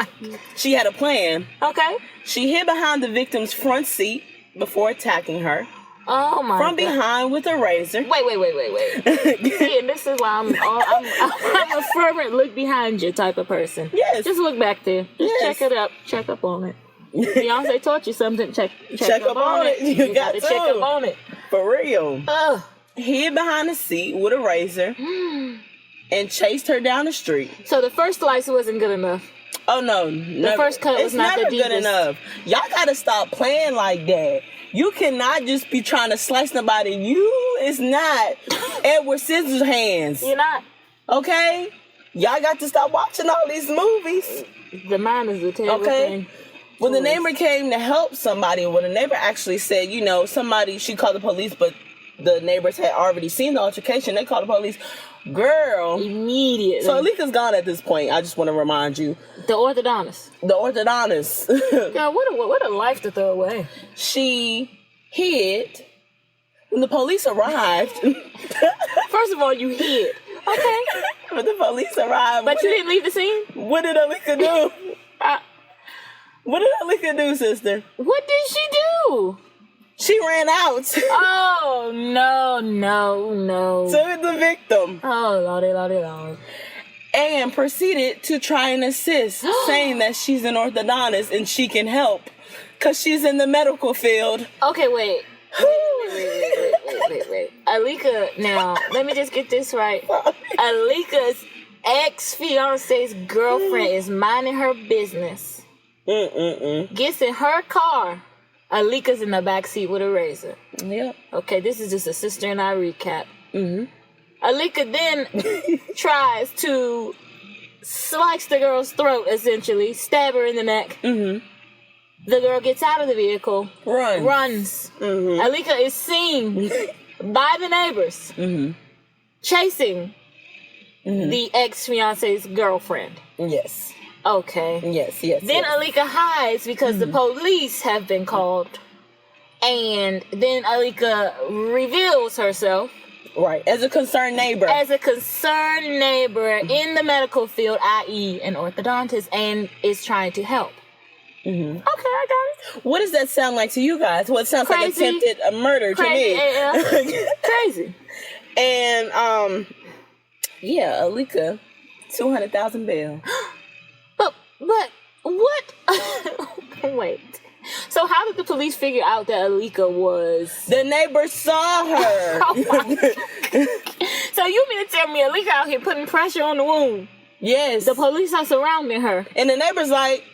she had a plan. Okay. She hid behind the victim's front seat before attacking her Oh, my from God. behind with a razor. Wait. See, and this is why I'm a fervent look behind you type of person. Yes. Just look back there. Just Yes. check it up. Check up on it. Beyonce taught you something. Check up on it. You got to to. check up on it. For real. Ugh. Hid behind the seat with a razor and chased her down the street. So the first slice wasn't good enough. Oh, no. The first cut was not the never good deepest. enough. Y'all got to stop playing like that. You cannot just be trying to slice somebody. It's not Edward Scissorhands. You're not. Okay? Y'all got to stop watching all these movies. The mind is a terrible Okay. thing. When the neighbor came to help somebody, when the neighbor actually said, she called the police, but the neighbors had already seen the altercation, they called the police. Girl. Immediately. So Alika's gone at this point. I just want to remind you. The orthodontist. The orthodontist. Girl, what a life to throw away. She hid. When the police arrived. First of all, you hid. Okay. When the police arrived. But you didn't leave the scene? What did Alika do? What did Alika do, sister? What did she do? She ran out. Oh, no. To the victim. Oh, Lordy. And proceeded to try and assist, saying that she's an orthodontist and she can help. Because she's in the medical field. Okay, wait. Alika, now, let me just get this right. Alika's ex-fiance's girlfriend is minding her business. Gets in her car. Alika's in the backseat with a razor. Yep. Okay, this is just a sister and I recap. Alika then tries to slice the girl's throat, essentially, stab her in the neck. The girl gets out of the vehicle, runs. Alika is seen by the neighbors chasing the ex-fiance's girlfriend. Yes. Okay. Yes. Then Alika hides because the police have been called. And then Alika reveals herself. Right. As a concerned neighbor. As a concerned neighbor in the medical field, i.e. an orthodontist, and is trying to help. Okay, I got it. What does that sound like to you guys? Well, it sounds like Crazy. attempted murder to me. Yeah. Crazy. And, Alika $200,000 bail. But what? Wait. So how did the police figure out that Alika was... The neighbors saw her. Oh my God. So you mean to tell me Alika out here putting pressure on the wound? Yes. The police are surrounding her. And the neighbor's like,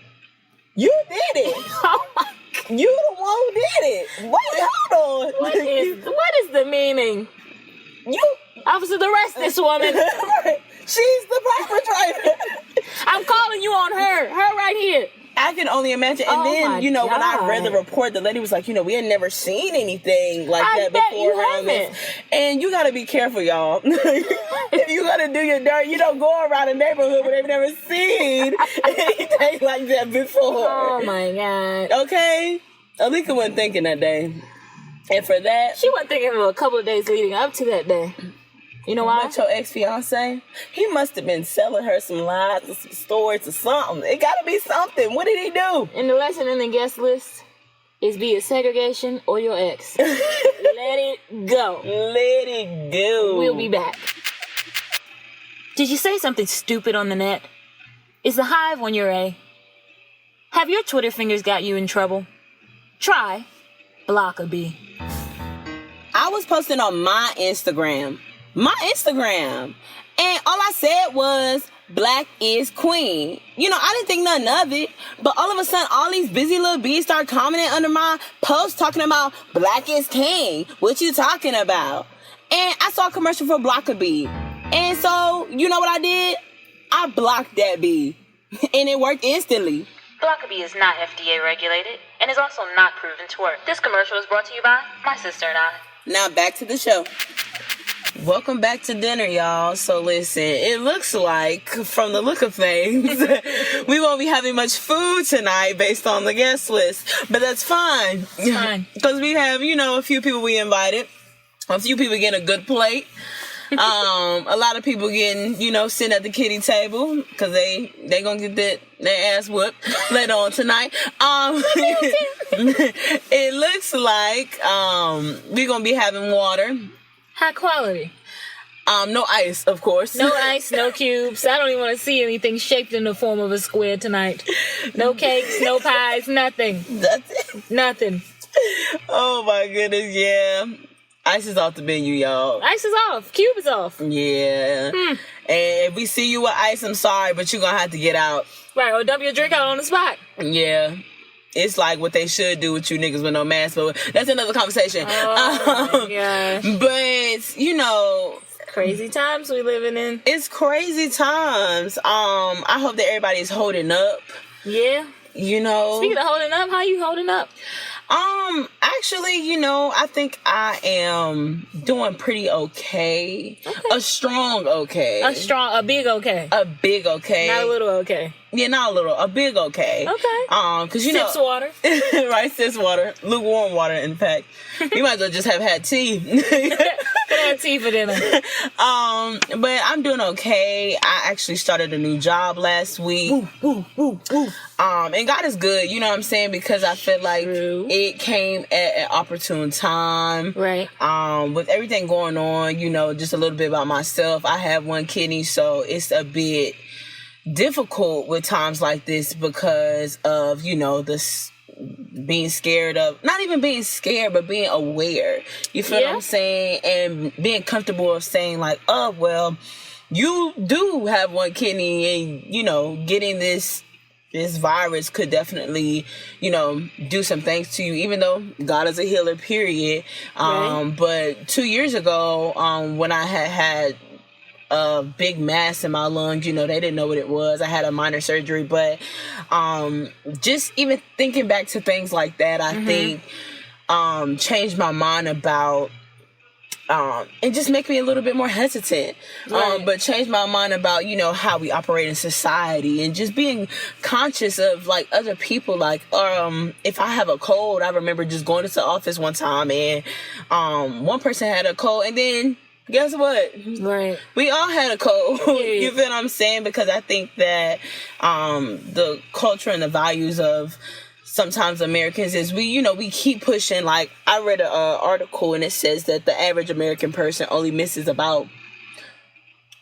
you did it. Oh my God. You the one who did it. Wait, hold on. What is the meaning? Officer, arrest this woman. She's the perpetrator. I'm calling you on her. Her right here. I can only imagine. And then, when I read the report, the lady was like, we had never seen anything like that before around this. And you got to be careful, y'all. If you got to do your dirt, you don't go around a neighborhood where they've never seen anything like that before. Oh, my God. Okay? Alika wasn't thinking that day. And for that... She wasn't thinking of a couple of days leading up to that day. You know why? But your ex-fiance, he must have been selling her some lies or some stories or something. It gotta be something. What did he do? And the lesson in the guest list is be it segregation or your ex. Let it go. Let it go. We'll be back. Did you say something stupid on the net? Is the hive on your A? Have your Twitter fingers got you in trouble? Try Blockaby. I was posting on my Instagram. And all I said was, Black is queen. I didn't think nothing of it. But all of a sudden, all these busy little bees start commenting under my post talking about Black is king. What you talking about? And I saw a commercial for Blockaby. And so, you know what I did? I blocked that bee. And it worked instantly. Blockaby is not FDA regulated and is also not proven to work. This commercial is brought to you by my sister and I. Now back to the show. Welcome back to dinner, y'all. So listen, it looks like, from the look of things, we won't be having much food tonight based on the guest list. But that's fine. It's fine. Because we have, a few people we invited. A few people getting a good plate. A lot of people getting, sitting at the kiddie table because they gonna get their ass whooped later on tonight. It looks like we're gonna be having water. High quality. No ice, of course. No ice, no cubes. I don't even want to see anything shaped in the form of a square tonight. No cakes, no pies, nothing. That's it. Nothing. Oh my goodness, yeah. Ice is off the menu, y'all. Ice is off. Cube is off. Yeah. And if we see you with ice, I'm sorry, but you're gonna have to get out. Right, or dump your drink out on the spot. Yeah. It's like what they should do with you niggas with no mask, but that's another conversation. Oh my gosh. But, crazy times we living in. It's crazy times. I hope that everybody's holding up. Yeah. Speaking of holding up, how you holding up? Actually, I think I am doing pretty okay. A strong okay. A big okay. A big okay. Not a little okay. Yeah, not a little. A big okay. Okay. Cause sips water. Right, sips water. Lukewarm water, in fact. You might as well just have had tea. Could have tea for dinner. But I'm doing okay. I actually started a new job last week. And God is good, you know what I'm saying? Because I feel like it came at an opportune time. Right. With everything going on, just a little bit about myself. I have one kidney, so it's a bit difficult with times like this because of, this being scared of, not even being scared, but being aware. You feel what I'm saying? And being comfortable of saying like, oh, well, you do have one kidney and, getting this virus could definitely, do some things to you, even though God is a healer, period. Right. But 2 years ago, when I had a big mass in my lungs, they didn't know what it was. I had a minor surgery, but just even thinking back to things like that, I think changed my mind about and just make me a little bit more hesitant. Right. But change my mind about, how we operate in society and just being conscious of like other people. Like, if I have a cold, I remember just going to the office one time and one person had a cold and then guess what? Right. We all had a cold. Yeah. You feel what I'm saying? Because I think that the culture and the values of sometimes Americans is we keep pushing. Like I read an article and it says that the average American person only misses about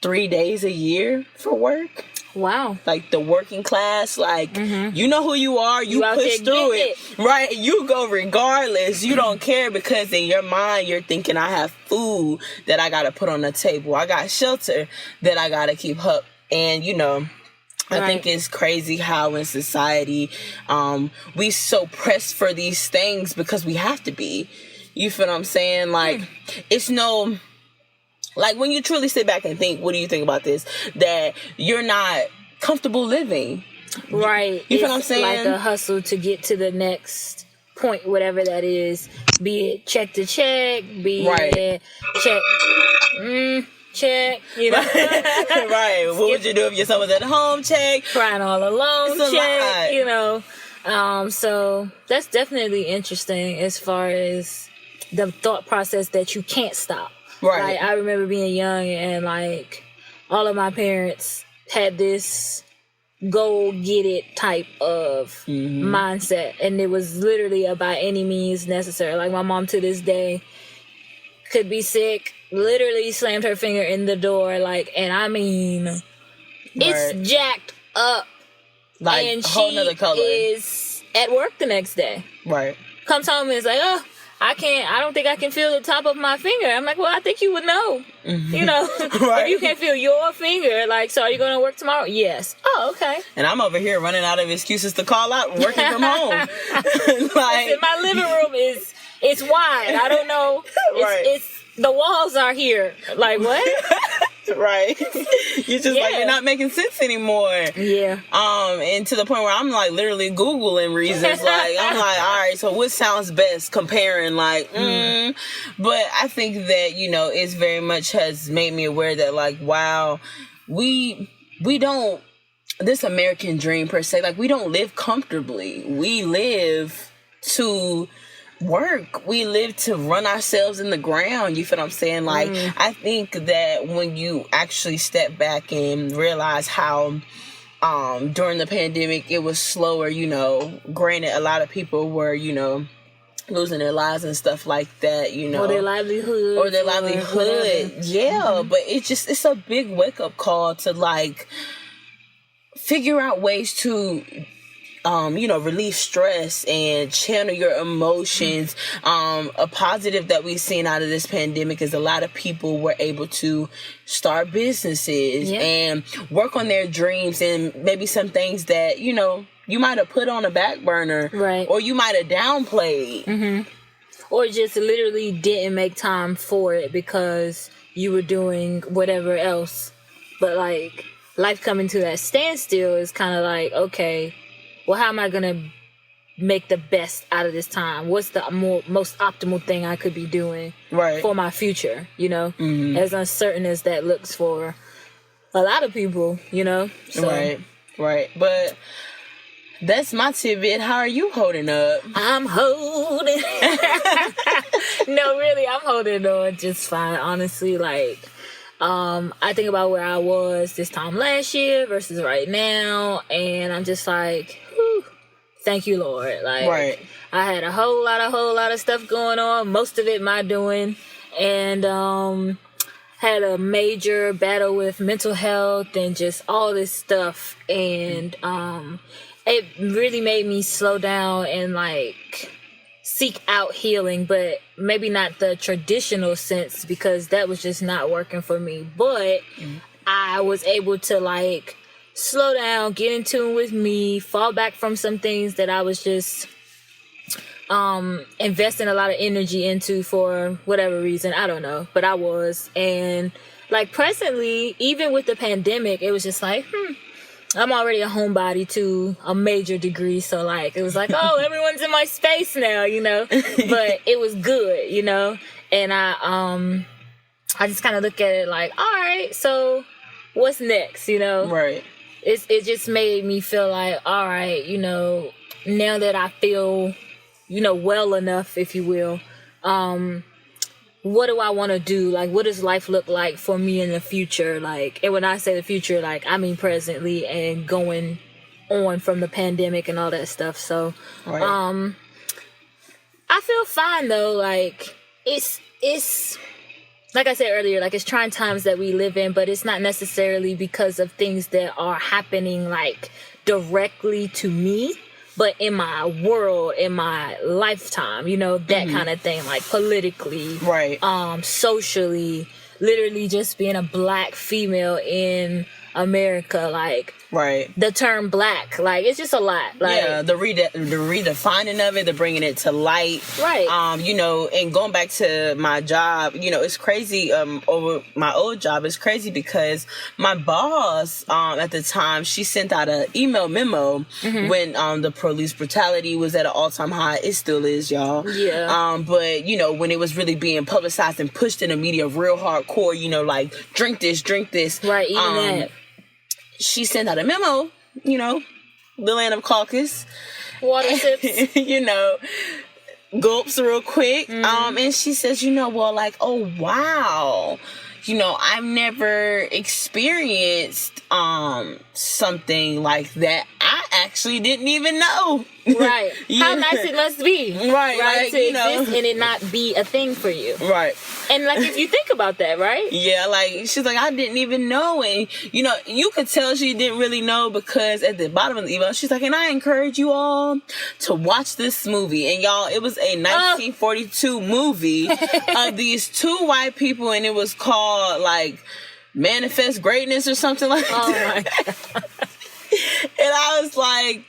3 days a year for work. Wow. Like the working class, like you know who you are, you out push there through getting it. Right? You go regardless. You don't care because in your mind you're thinking I have food that I gotta put on the table. I got shelter that I gotta keep up. And I think it's crazy how in society we so press for these things because we have to be. You feel what I'm saying? Like it's no. Like, when you truly sit back and think, what do you think about this? That you're not comfortable living. Right. You feel what I'm saying? Like a hustle to get to the next point, whatever that is. Be it check to check, be it check, you know. Right. What would you do if your son was at home? Check. Crying all alone, It's a check, lot. you know. So that's definitely interesting as far as the thought process that you can't stop. Right. Like, I remember being young and like all of my parents had this go get it type of mindset, and it was literally by any means necessary. Like, my mom to this day could be sick, literally slammed her finger in the door, like, and I mean, it's jacked up, Like, and a whole she nother color. is at work the next day. Right. Comes home and is like, oh, I don't think I can feel the top of my finger. I'm like, well, I think you would know. You know, Right. if you can feel your finger, like, so are you going to work tomorrow? Yes. Oh, okay. And I'm over here running out of excuses to call out working from home. Like, Listen, my living room it's wide. I don't know. It's the walls are here. Like, what? Right. You're just like, you're not making sense anymore. Yeah. And to the point where I'm like literally Googling reasons. Like, I'm like, all right, so what sounds best comparing? Like, But I think that, it's very much has made me aware that, like, wow, we don't, this American dream per se, like, we don't live comfortably. We live to work. We live to run ourselves in the ground. You feel what I'm saying? Like, I think that when you actually step back and realize how during the pandemic it was slower, granted a lot of people were, losing their lives and stuff like that, Or their livelihood. Yeah, but it's a big wake up call to, like, figure out ways to relieve stress and channel your emotions. A positive that we've seen out of this pandemic is a lot of people were able to start businesses and work on their dreams and maybe some things that, you might have put on a back burner. Right. Or you might have downplayed. Or just literally didn't make time for it because you were doing whatever else. But, like, life coming to that standstill is kind of like, okay, well, how am I going to make the best out of this time? What's the most optimal thing I could be doing for my future, As uncertain as that looks for a lot of people, So. Right. But that's my tidbit. How are you holding up? I'm holding. No, really, I'm holding on just fine. Honestly, like, I think about where I was this time last year versus right now, and I'm just like, whew, thank you, Lord. Like, I had a whole lot of stuff going on, most of it my doing, and had a major battle with mental health and just all this stuff, and it really made me slow down and, like, seek out healing, but maybe not the traditional sense because that was just not working for me. But I was able to, like, slow down, get in tune with me, fall back from some things that I was just investing a lot of energy into for whatever reason. I don't know, but I was. And, like, presently, even with the pandemic, it was just like, I'm already a homebody to a major degree, so, like, it was like, oh, everyone's in my space now, But it was good, And I just kind of look at it like, all right, so what's next, Right. It just made me feel like, all right, now that I feel, well enough, if you will, what do I want to do? Like, what does life look like for me in the future? Like, and when I say the future, like, I mean presently and going on from the pandemic and all that stuff. So, I feel fine though. Like, it's like I said earlier, like, it's trying times that we live in, but it's not necessarily because of things that are happening, like, directly to me, but in my world, in my lifetime, you know, that kind of thing, like, politically, Right. Socially, literally just being a black female in America, like, Right. the term black, like, it's just a lot. Like, Yeah, the redefining of it, the bringing it to light. Right. You know, and going back to my job, you know, it's crazy. Over my old job, it's crazy because my boss, at the time, she sent out an email memo when the police brutality was at an all-time high. It still is, y'all. Yeah. But you know, when it was really being publicized and pushed in the media real hardcore, you know, like drink this. Right. Even that. She sent out a memo, you know, the land of caucus. Water sips. You know, gulps real quick. And she says, you know, well, like, oh, wow. You know, I've never experienced something like that. I actually didn't even know. Right. Yeah. How nice it must be. Right, like, to you know. exist and it not be a thing for you. Right. And, like, if you think about that, right? Yeah, like, she's like, I didn't even know. And, you know, you could tell she didn't really know because at the bottom of the email, she's like, and I encourage you all to watch this movie. And, y'all, it was a 1942 movie of these two white people, and it was called, like, Manifest Greatness or something like that. Oh, my God. And I was like,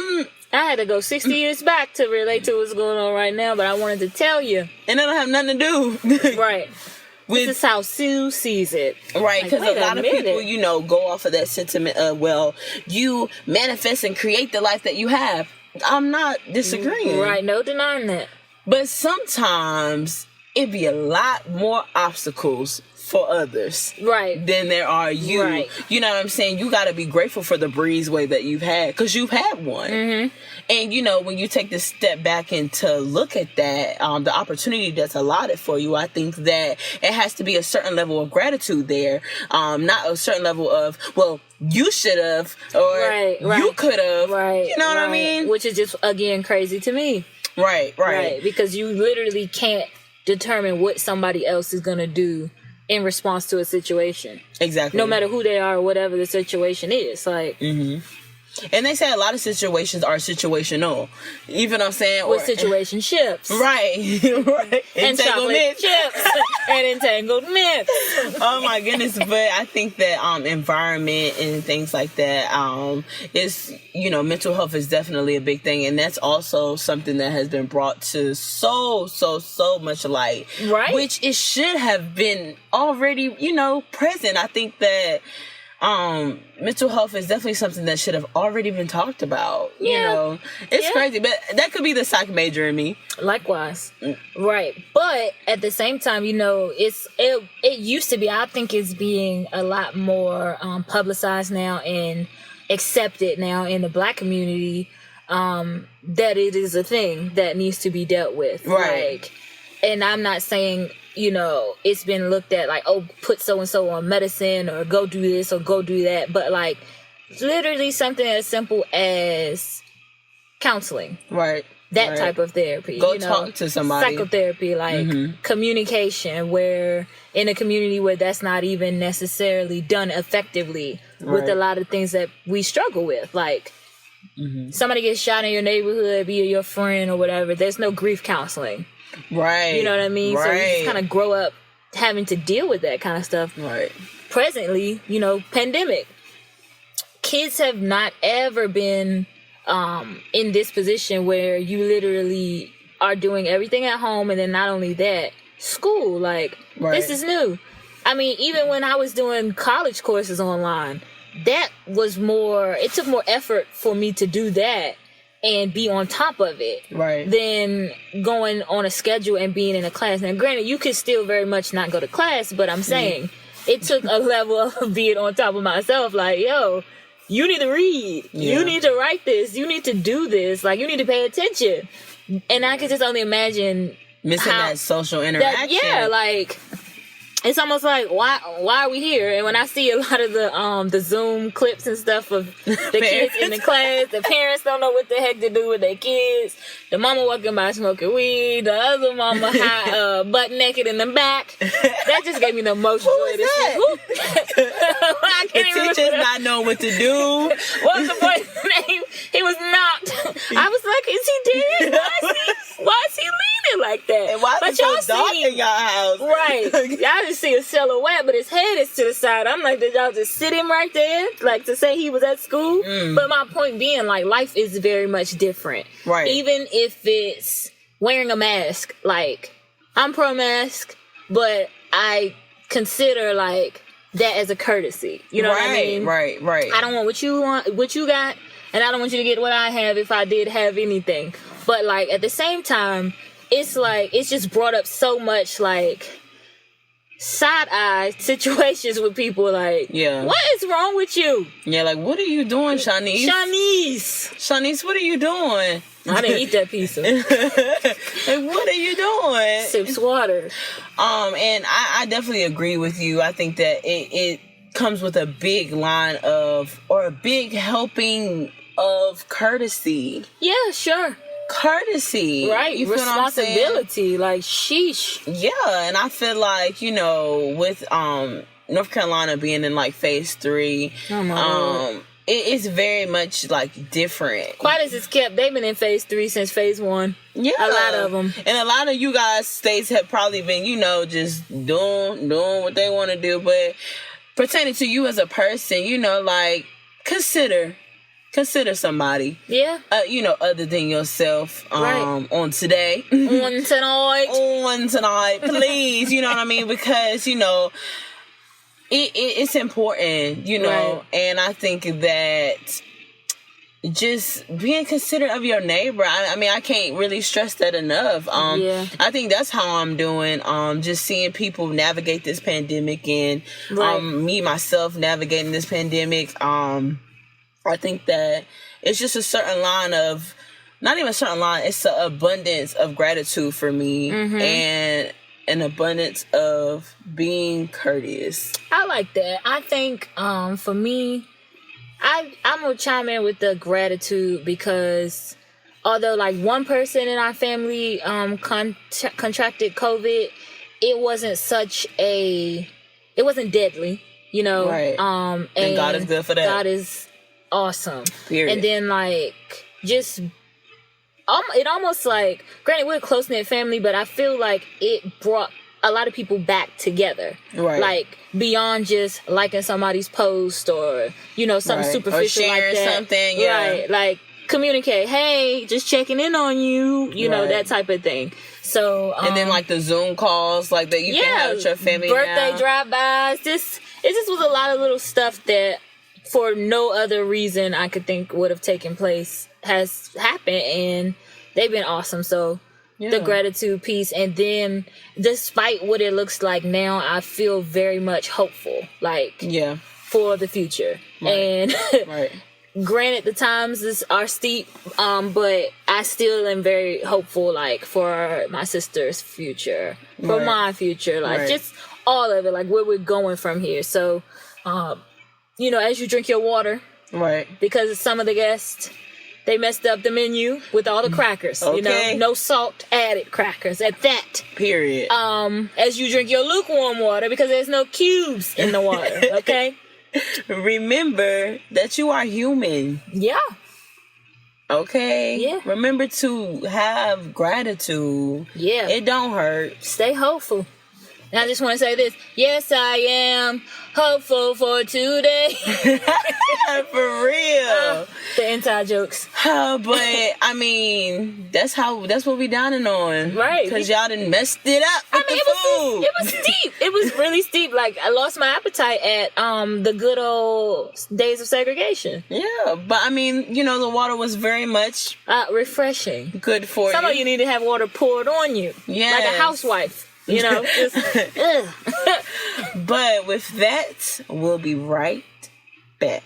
I had to go 60 years back to relate to what's going on right now, but I wanted to tell you. and it don't have nothing to do. Right. With, This is how Sue sees it. right, because Like, a wait a lot of minute. people, you know, go off of that sentiment of, well, you manifest and create the life that you have. I'm not disagreeing. Right. No denying that. But sometimes it be a lot more obstacles for others Right. than there are you. Right. You know what I'm saying? You got to be grateful for the breezeway that you've had because you've had one. And, you know, when you take this step back and to look at that, the opportunity that's allotted for you, I think that it has to be a certain level of gratitude there. Not a certain level of, well, you should have, or Right. you could have. Right. You know what I right. mean? Which is just, again, crazy to me. Right. Right. Because you literally can't determine what somebody else is going to do in response to a situation. Exactly. No matter who they are or whatever the situation is. Like, And they say a lot of situations are situational. Even I'm saying, with situationships. right, right, And chocolate entanglement. chips. And entanglement. Oh my goodness! But I think that environment and things like that is, you know, mental health is definitely a big thing, and that's also something that has been brought to so much light. Right. Which it should have been already, you know, present. I think that mental health is definitely something that should have already been talked about. You Yeah. know, it's Yeah. crazy, but that could be the psych major in me. Likewise. Right. But at the same time, you know, it used to be, I think it's being a lot more publicized now and accepted now in the Black community, that it is a thing that needs to be dealt with. Right. Like, and I'm not saying, you know, it's been looked at like, oh, put so-and-so on medicine or go do this or go do that. But like, literally something as simple as counseling. Right. That right. type of therapy. Go you know, talk to somebody. Psychotherapy, like communication, where in a community where that's not even necessarily done effectively with a lot of things that we struggle with. Like, somebody gets shot in your neighborhood, be it your friend or whatever, there's no grief counseling. Right. You know what I mean? Right. So you just kind of grow up having to deal with that kind of stuff. Right. Presently, you know, pandemic. Kids have not ever been in this position where you literally are doing everything at home, and then not only that, school. Like, this is new. I mean, even when I was doing college courses online, that was more, it took more effort for me to do that and be on top of it than going on a schedule and being in a class. Now, granted, you could still very much not go to class, but I'm saying it took a level of being on top of myself. Like, yo, you need to read. You need to write this. You need to do this. Like, you need to pay attention. And I could just only imagine missing that social interaction. like, it's almost like why are we here? And when I see a lot of the Zoom clips and stuff of the kids in the class, the parents don't know what the heck to do with their kids. The mama walking by smoking weed, the other mama high, butt naked in the back. That just gave me the most joy. Who is that? I The can't even teacher's not knowing what to do. What's the boy's name? He was knocked. I was like, is he dead? Why is he leaning like that? And why is it so dark see, in your house? right. Y'all just see a silhouette, but his head is to the side. I'm like, did y'all just sit him right there? Like to say he was at school? But my point being, like, life is very much different. Right. Even if it's wearing a mask. Like, I'm pro-mask, but I consider, like, that as a courtesy. You know what I mean? Right. I don't want what you got, and I don't want you to get what I have if I did have anything. But, like, at the same time, it's like, it's just brought up so much, like, side-eye situations with people, like, what is wrong with you? Yeah, like, what are you doing, Shanice? Shanice, what are you doing? I didn't eat that pizza. Like, what are you doing? Sips water. And I definitely agree with you. I think that it comes with a big line of, or a big helping of courtosy. Yeah, sure. Courtesy. Right. You feel responsibility. Like, sheesh. Yeah, and I feel like, you know, with North Carolina being in like phase 3, it's very much like different. Quite as it's kept, they've been in phase 3 since phase 1. Yeah, a lot of them, and a lot of you guys states have probably been, you know, just doing what they want to do. But pertaining to you as a person, you know, like consider somebody. Yeah. You know, other than yourself. Right. On today. On tonight, please. You know what I mean? Because, you know, it's important, you know, right. And I think that just being considerate of your neighbor, I mean, I can't really stress that enough. I think that's how I'm doing. Just seeing people navigate this pandemic and me myself navigating this pandemic. I think that it's just a certain line of, not even a certain line, it's an abundance of gratitude for me and an abundance of being courteous. I like that. I think for me, I'm going to chime in with the gratitude because although like one person in our family contracted COVID, it wasn't it wasn't deadly, you know. Right. And God is good for that. God is awesome. Period. And then like just it almost like, granted we're a close-knit family, but I feel like it brought a lot of people back together. Right. Like beyond just liking somebody's post or, you know, something superficial or sharing like that. Something, yeah. Right. Like communicate, hey, just checking in on you, you know, that type of thing. So and then like the Zoom calls like that you can have with your family. Birthday now. drive-bys. It just was a lot of little stuff that for no other reason I could think would have taken place has happened, and they've been awesome. So the gratitude piece, and then despite what it looks like now, I feel very much hopeful, like for the future. And granted the times are steep, but I still am very hopeful, like for my sister's future, for my future, like just all of it, like where we're going from here. So you know, as you drink your water, because some of the guests, they messed up the menu with all the crackers. You know, no salt added crackers at that. Period. As you drink your lukewarm water, because there's no cubes in the water. Okay. Remember that you are human. Yeah. Okay. Yeah. Remember to have gratitude. Yeah. It don't hurt. Stay hopeful. And I just want to say this. Yes, I am hopeful for today. For real. The inside jokes. But, I mean, that's what we downing on. Right. Because y'all done messed it up with the food. It was steep. It was really steep. Like, I lost my appetite at the good old days of segregation. Yeah. But, I mean, you know, the water was very much refreshing. Good for you. Some of you need to have water poured on you. Yeah. Like a housewife. You know, just, But with that, we'll be right back.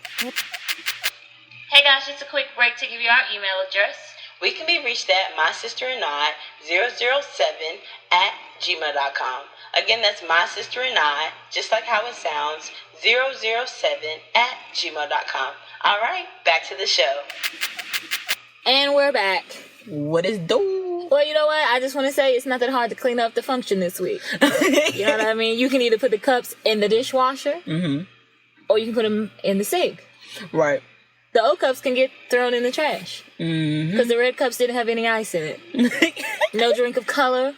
Hey guys, just a quick break to give you our email address. We can be reached at mysisterandI007@gmail.com. Again, that's my sister and I, just like how it sounds, 007@gmail.com. All right, back to the show. And we're back. What is do? Well, you know what? I just want to say it's not that hard to clean up the function this week. You know what I mean? You can either put the cups in the dishwasher, or you can put them in the sink. Right. The old cups can get thrown in the trash. Because the red cups didn't have any ice in it. No drink of color.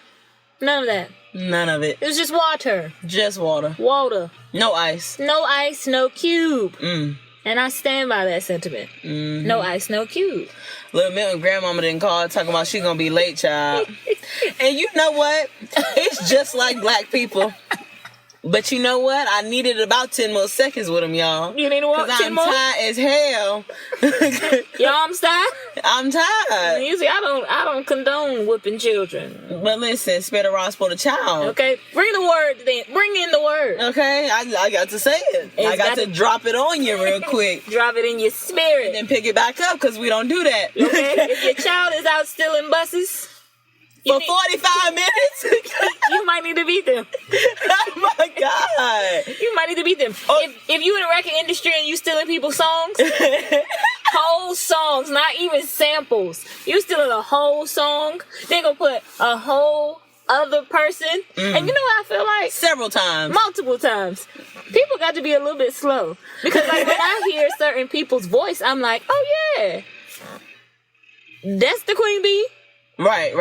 None of that. None of it. It was just water. Just water. Water. No ice. No ice, no cube. And I stand by that sentiment. No ice, no cube. Little Milton grandmama didn't call talking about she gonna be late, child. And you know what? It's just like black people. But you know what? I needed about 10 more seconds with them, y'all. You need to walk 10 more? I'm tired as hell. Your arms tired? I'm tired. Usually I don't condone whipping children. But listen, spare the rod, spoil the child. Okay, bring the word then. Bring in the word. Okay, I got to say it. I got to drop it on you real quick. Drop it in your spirit. And then pick it back up because we don't do that. Okay, if your child is out stealing buses for 45 minutes, you might need to beat them. Oh my God. You might need to beat them. Oh. If you in the record industry and you stealing people's songs, whole songs, not even samples. You stealing a whole song, they gonna put a whole other person. And you know what I feel like? Several times. Multiple times. People got to be a little bit slow. Because like when I hear certain people's voice, I'm like, oh yeah, that's the Queen Bee. Right.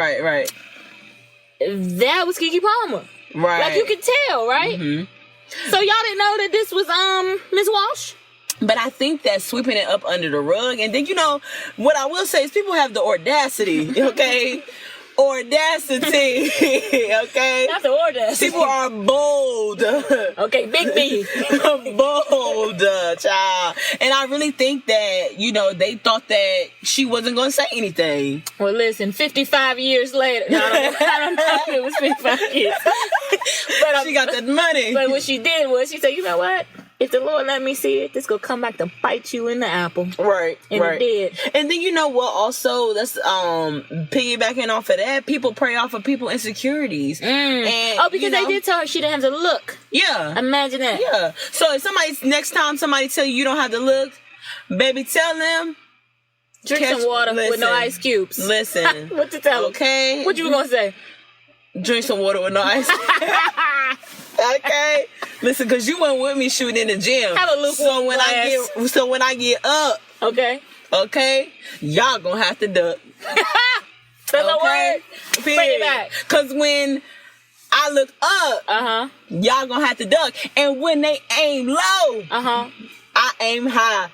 That was Keke Palmer. Right. Like you could tell, right? So y'all didn't know that this was Miss Walsh? But I think that's sweeping it up under the rug. And then, you know, what I will say is people have the audacity, okay? Audacity, okay? Not the audacity. People are bold. Okay, big B. Bold, child. And I really think that, you know, they thought that she wasn't going to say anything. Well, listen, 55 years later. No, I don't know if it was 55 years. But, she got that money. But what she did was she said, you know what? If the Lord let me see it, this gonna come back to bite you in the apple. Right. And it did. And then you know what? Also, that's piggybacking off of that. People prey off of people's insecurities. And, because they did tell her she didn't have to look. Yeah. Imagine that. Yeah. So if next time somebody tell you don't have to look, baby, tell them. Drink some water with no ice cubes. Listen. What to tell them? Okay. What you gonna say? Drink some water with no ice. Okay. Listen, cause you went with me shooting in the gym. Have a lukewarm glass. So when I get up, okay, y'all gonna have to duck. That's a word. Bring it back. Cause when I look up, y'all gonna have to duck. And when they aim low, I aim high.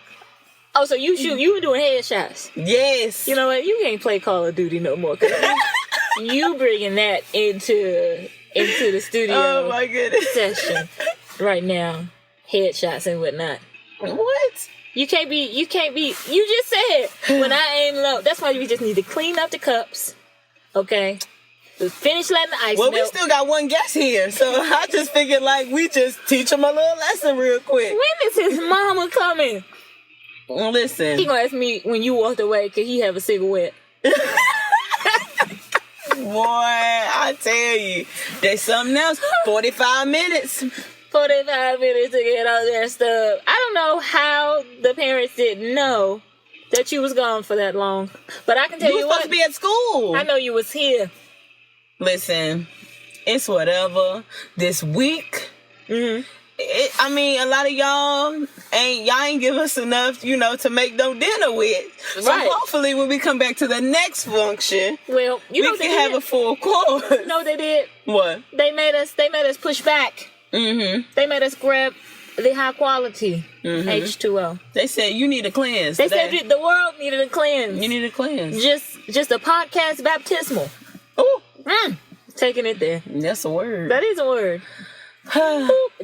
Oh, so you shoot? You were doing headshots? Yes. You know what? You can't play Call of Duty no more. Cause you bringing that into the studio. Oh my goodness. Session right now. Headshots and whatnot. What? You can't be, you just said when I aim low. That's why we just need to clean up the cups. Okay? Finish letting the ice melt. We still got one guest here, so I just figured like we just teach him a little lesson real quick. When is his mama coming? Listen. He gonna ask me when you walked away, could he have a cigarette? Boy, I tell you, there's something else. 45 minutes. 45 minutes to get all their stuff. I don't know how the parents didn't know that you was gone for that long. But I can tell you what. You were supposed to be at school. I know you was here. Listen, it's whatever. This week, a lot of y'all ain't give us enough, to make no dinner with. So hopefully when we come back to the next function, well, we can have a full course. You know what they did? What? They made us push back. They made us grab the high quality H2O. They said you need a cleanse. They said the world needed a cleanse. You need a cleanse. Just a podcast baptismal. Oh, taking it there. That's a word. That is a word.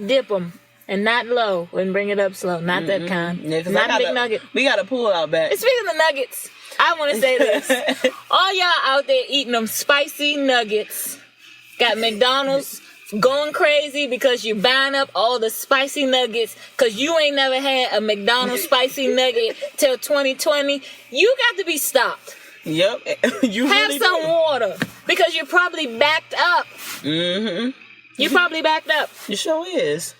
Dip them. And not low, and bring it up slow. Not that kind. Yeah, not a big nugget. We got to pull out back. And speaking of nuggets, I want to say this. All y'all out there eating them spicy nuggets, got McDonald's going crazy because you're buying up all the spicy nuggets because you ain't never had a McDonald's spicy nugget till 2020. You got to be stopped. Yep. You have really some water because you're probably backed up. You probably backed up. You sure is.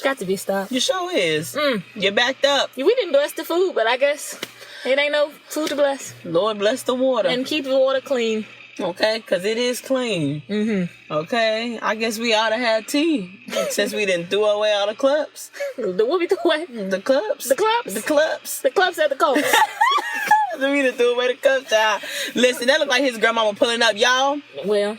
Got to be stopped. You sure is. You're backed up. We didn't bless the food, but I guess it ain't no food to bless. Lord bless the water. And keep the water clean. Okay, because it is clean. Okay, I guess we ought to have tea since we didn't throw away all the cups. What we threw away? The cups. The clubs? The cups. The clubs at the coast. We done threw away the cups, child. Listen, that look like his grandmama pulling up, y'all. Well,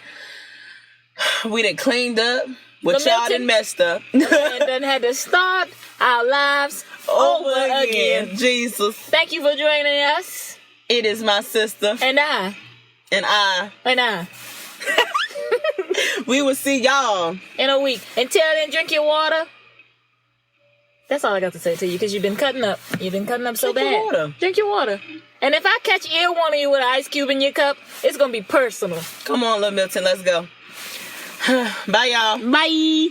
We done cleaned up. What The y'all Milton- done messed up. and then had to start our lives over again. Jesus. Thank you for joining us. It is my sister. And I. We will see y'all. In a week. Until then, drink your water. That's all I got to say to you, because you've been cutting up. You've been cutting up so Drink bad. your water. Drink your water. And if I catch one of you with an ice cube in your cup, it's going to be personal. Come on, Little Milton, let's go. Bye, y'all. Bye.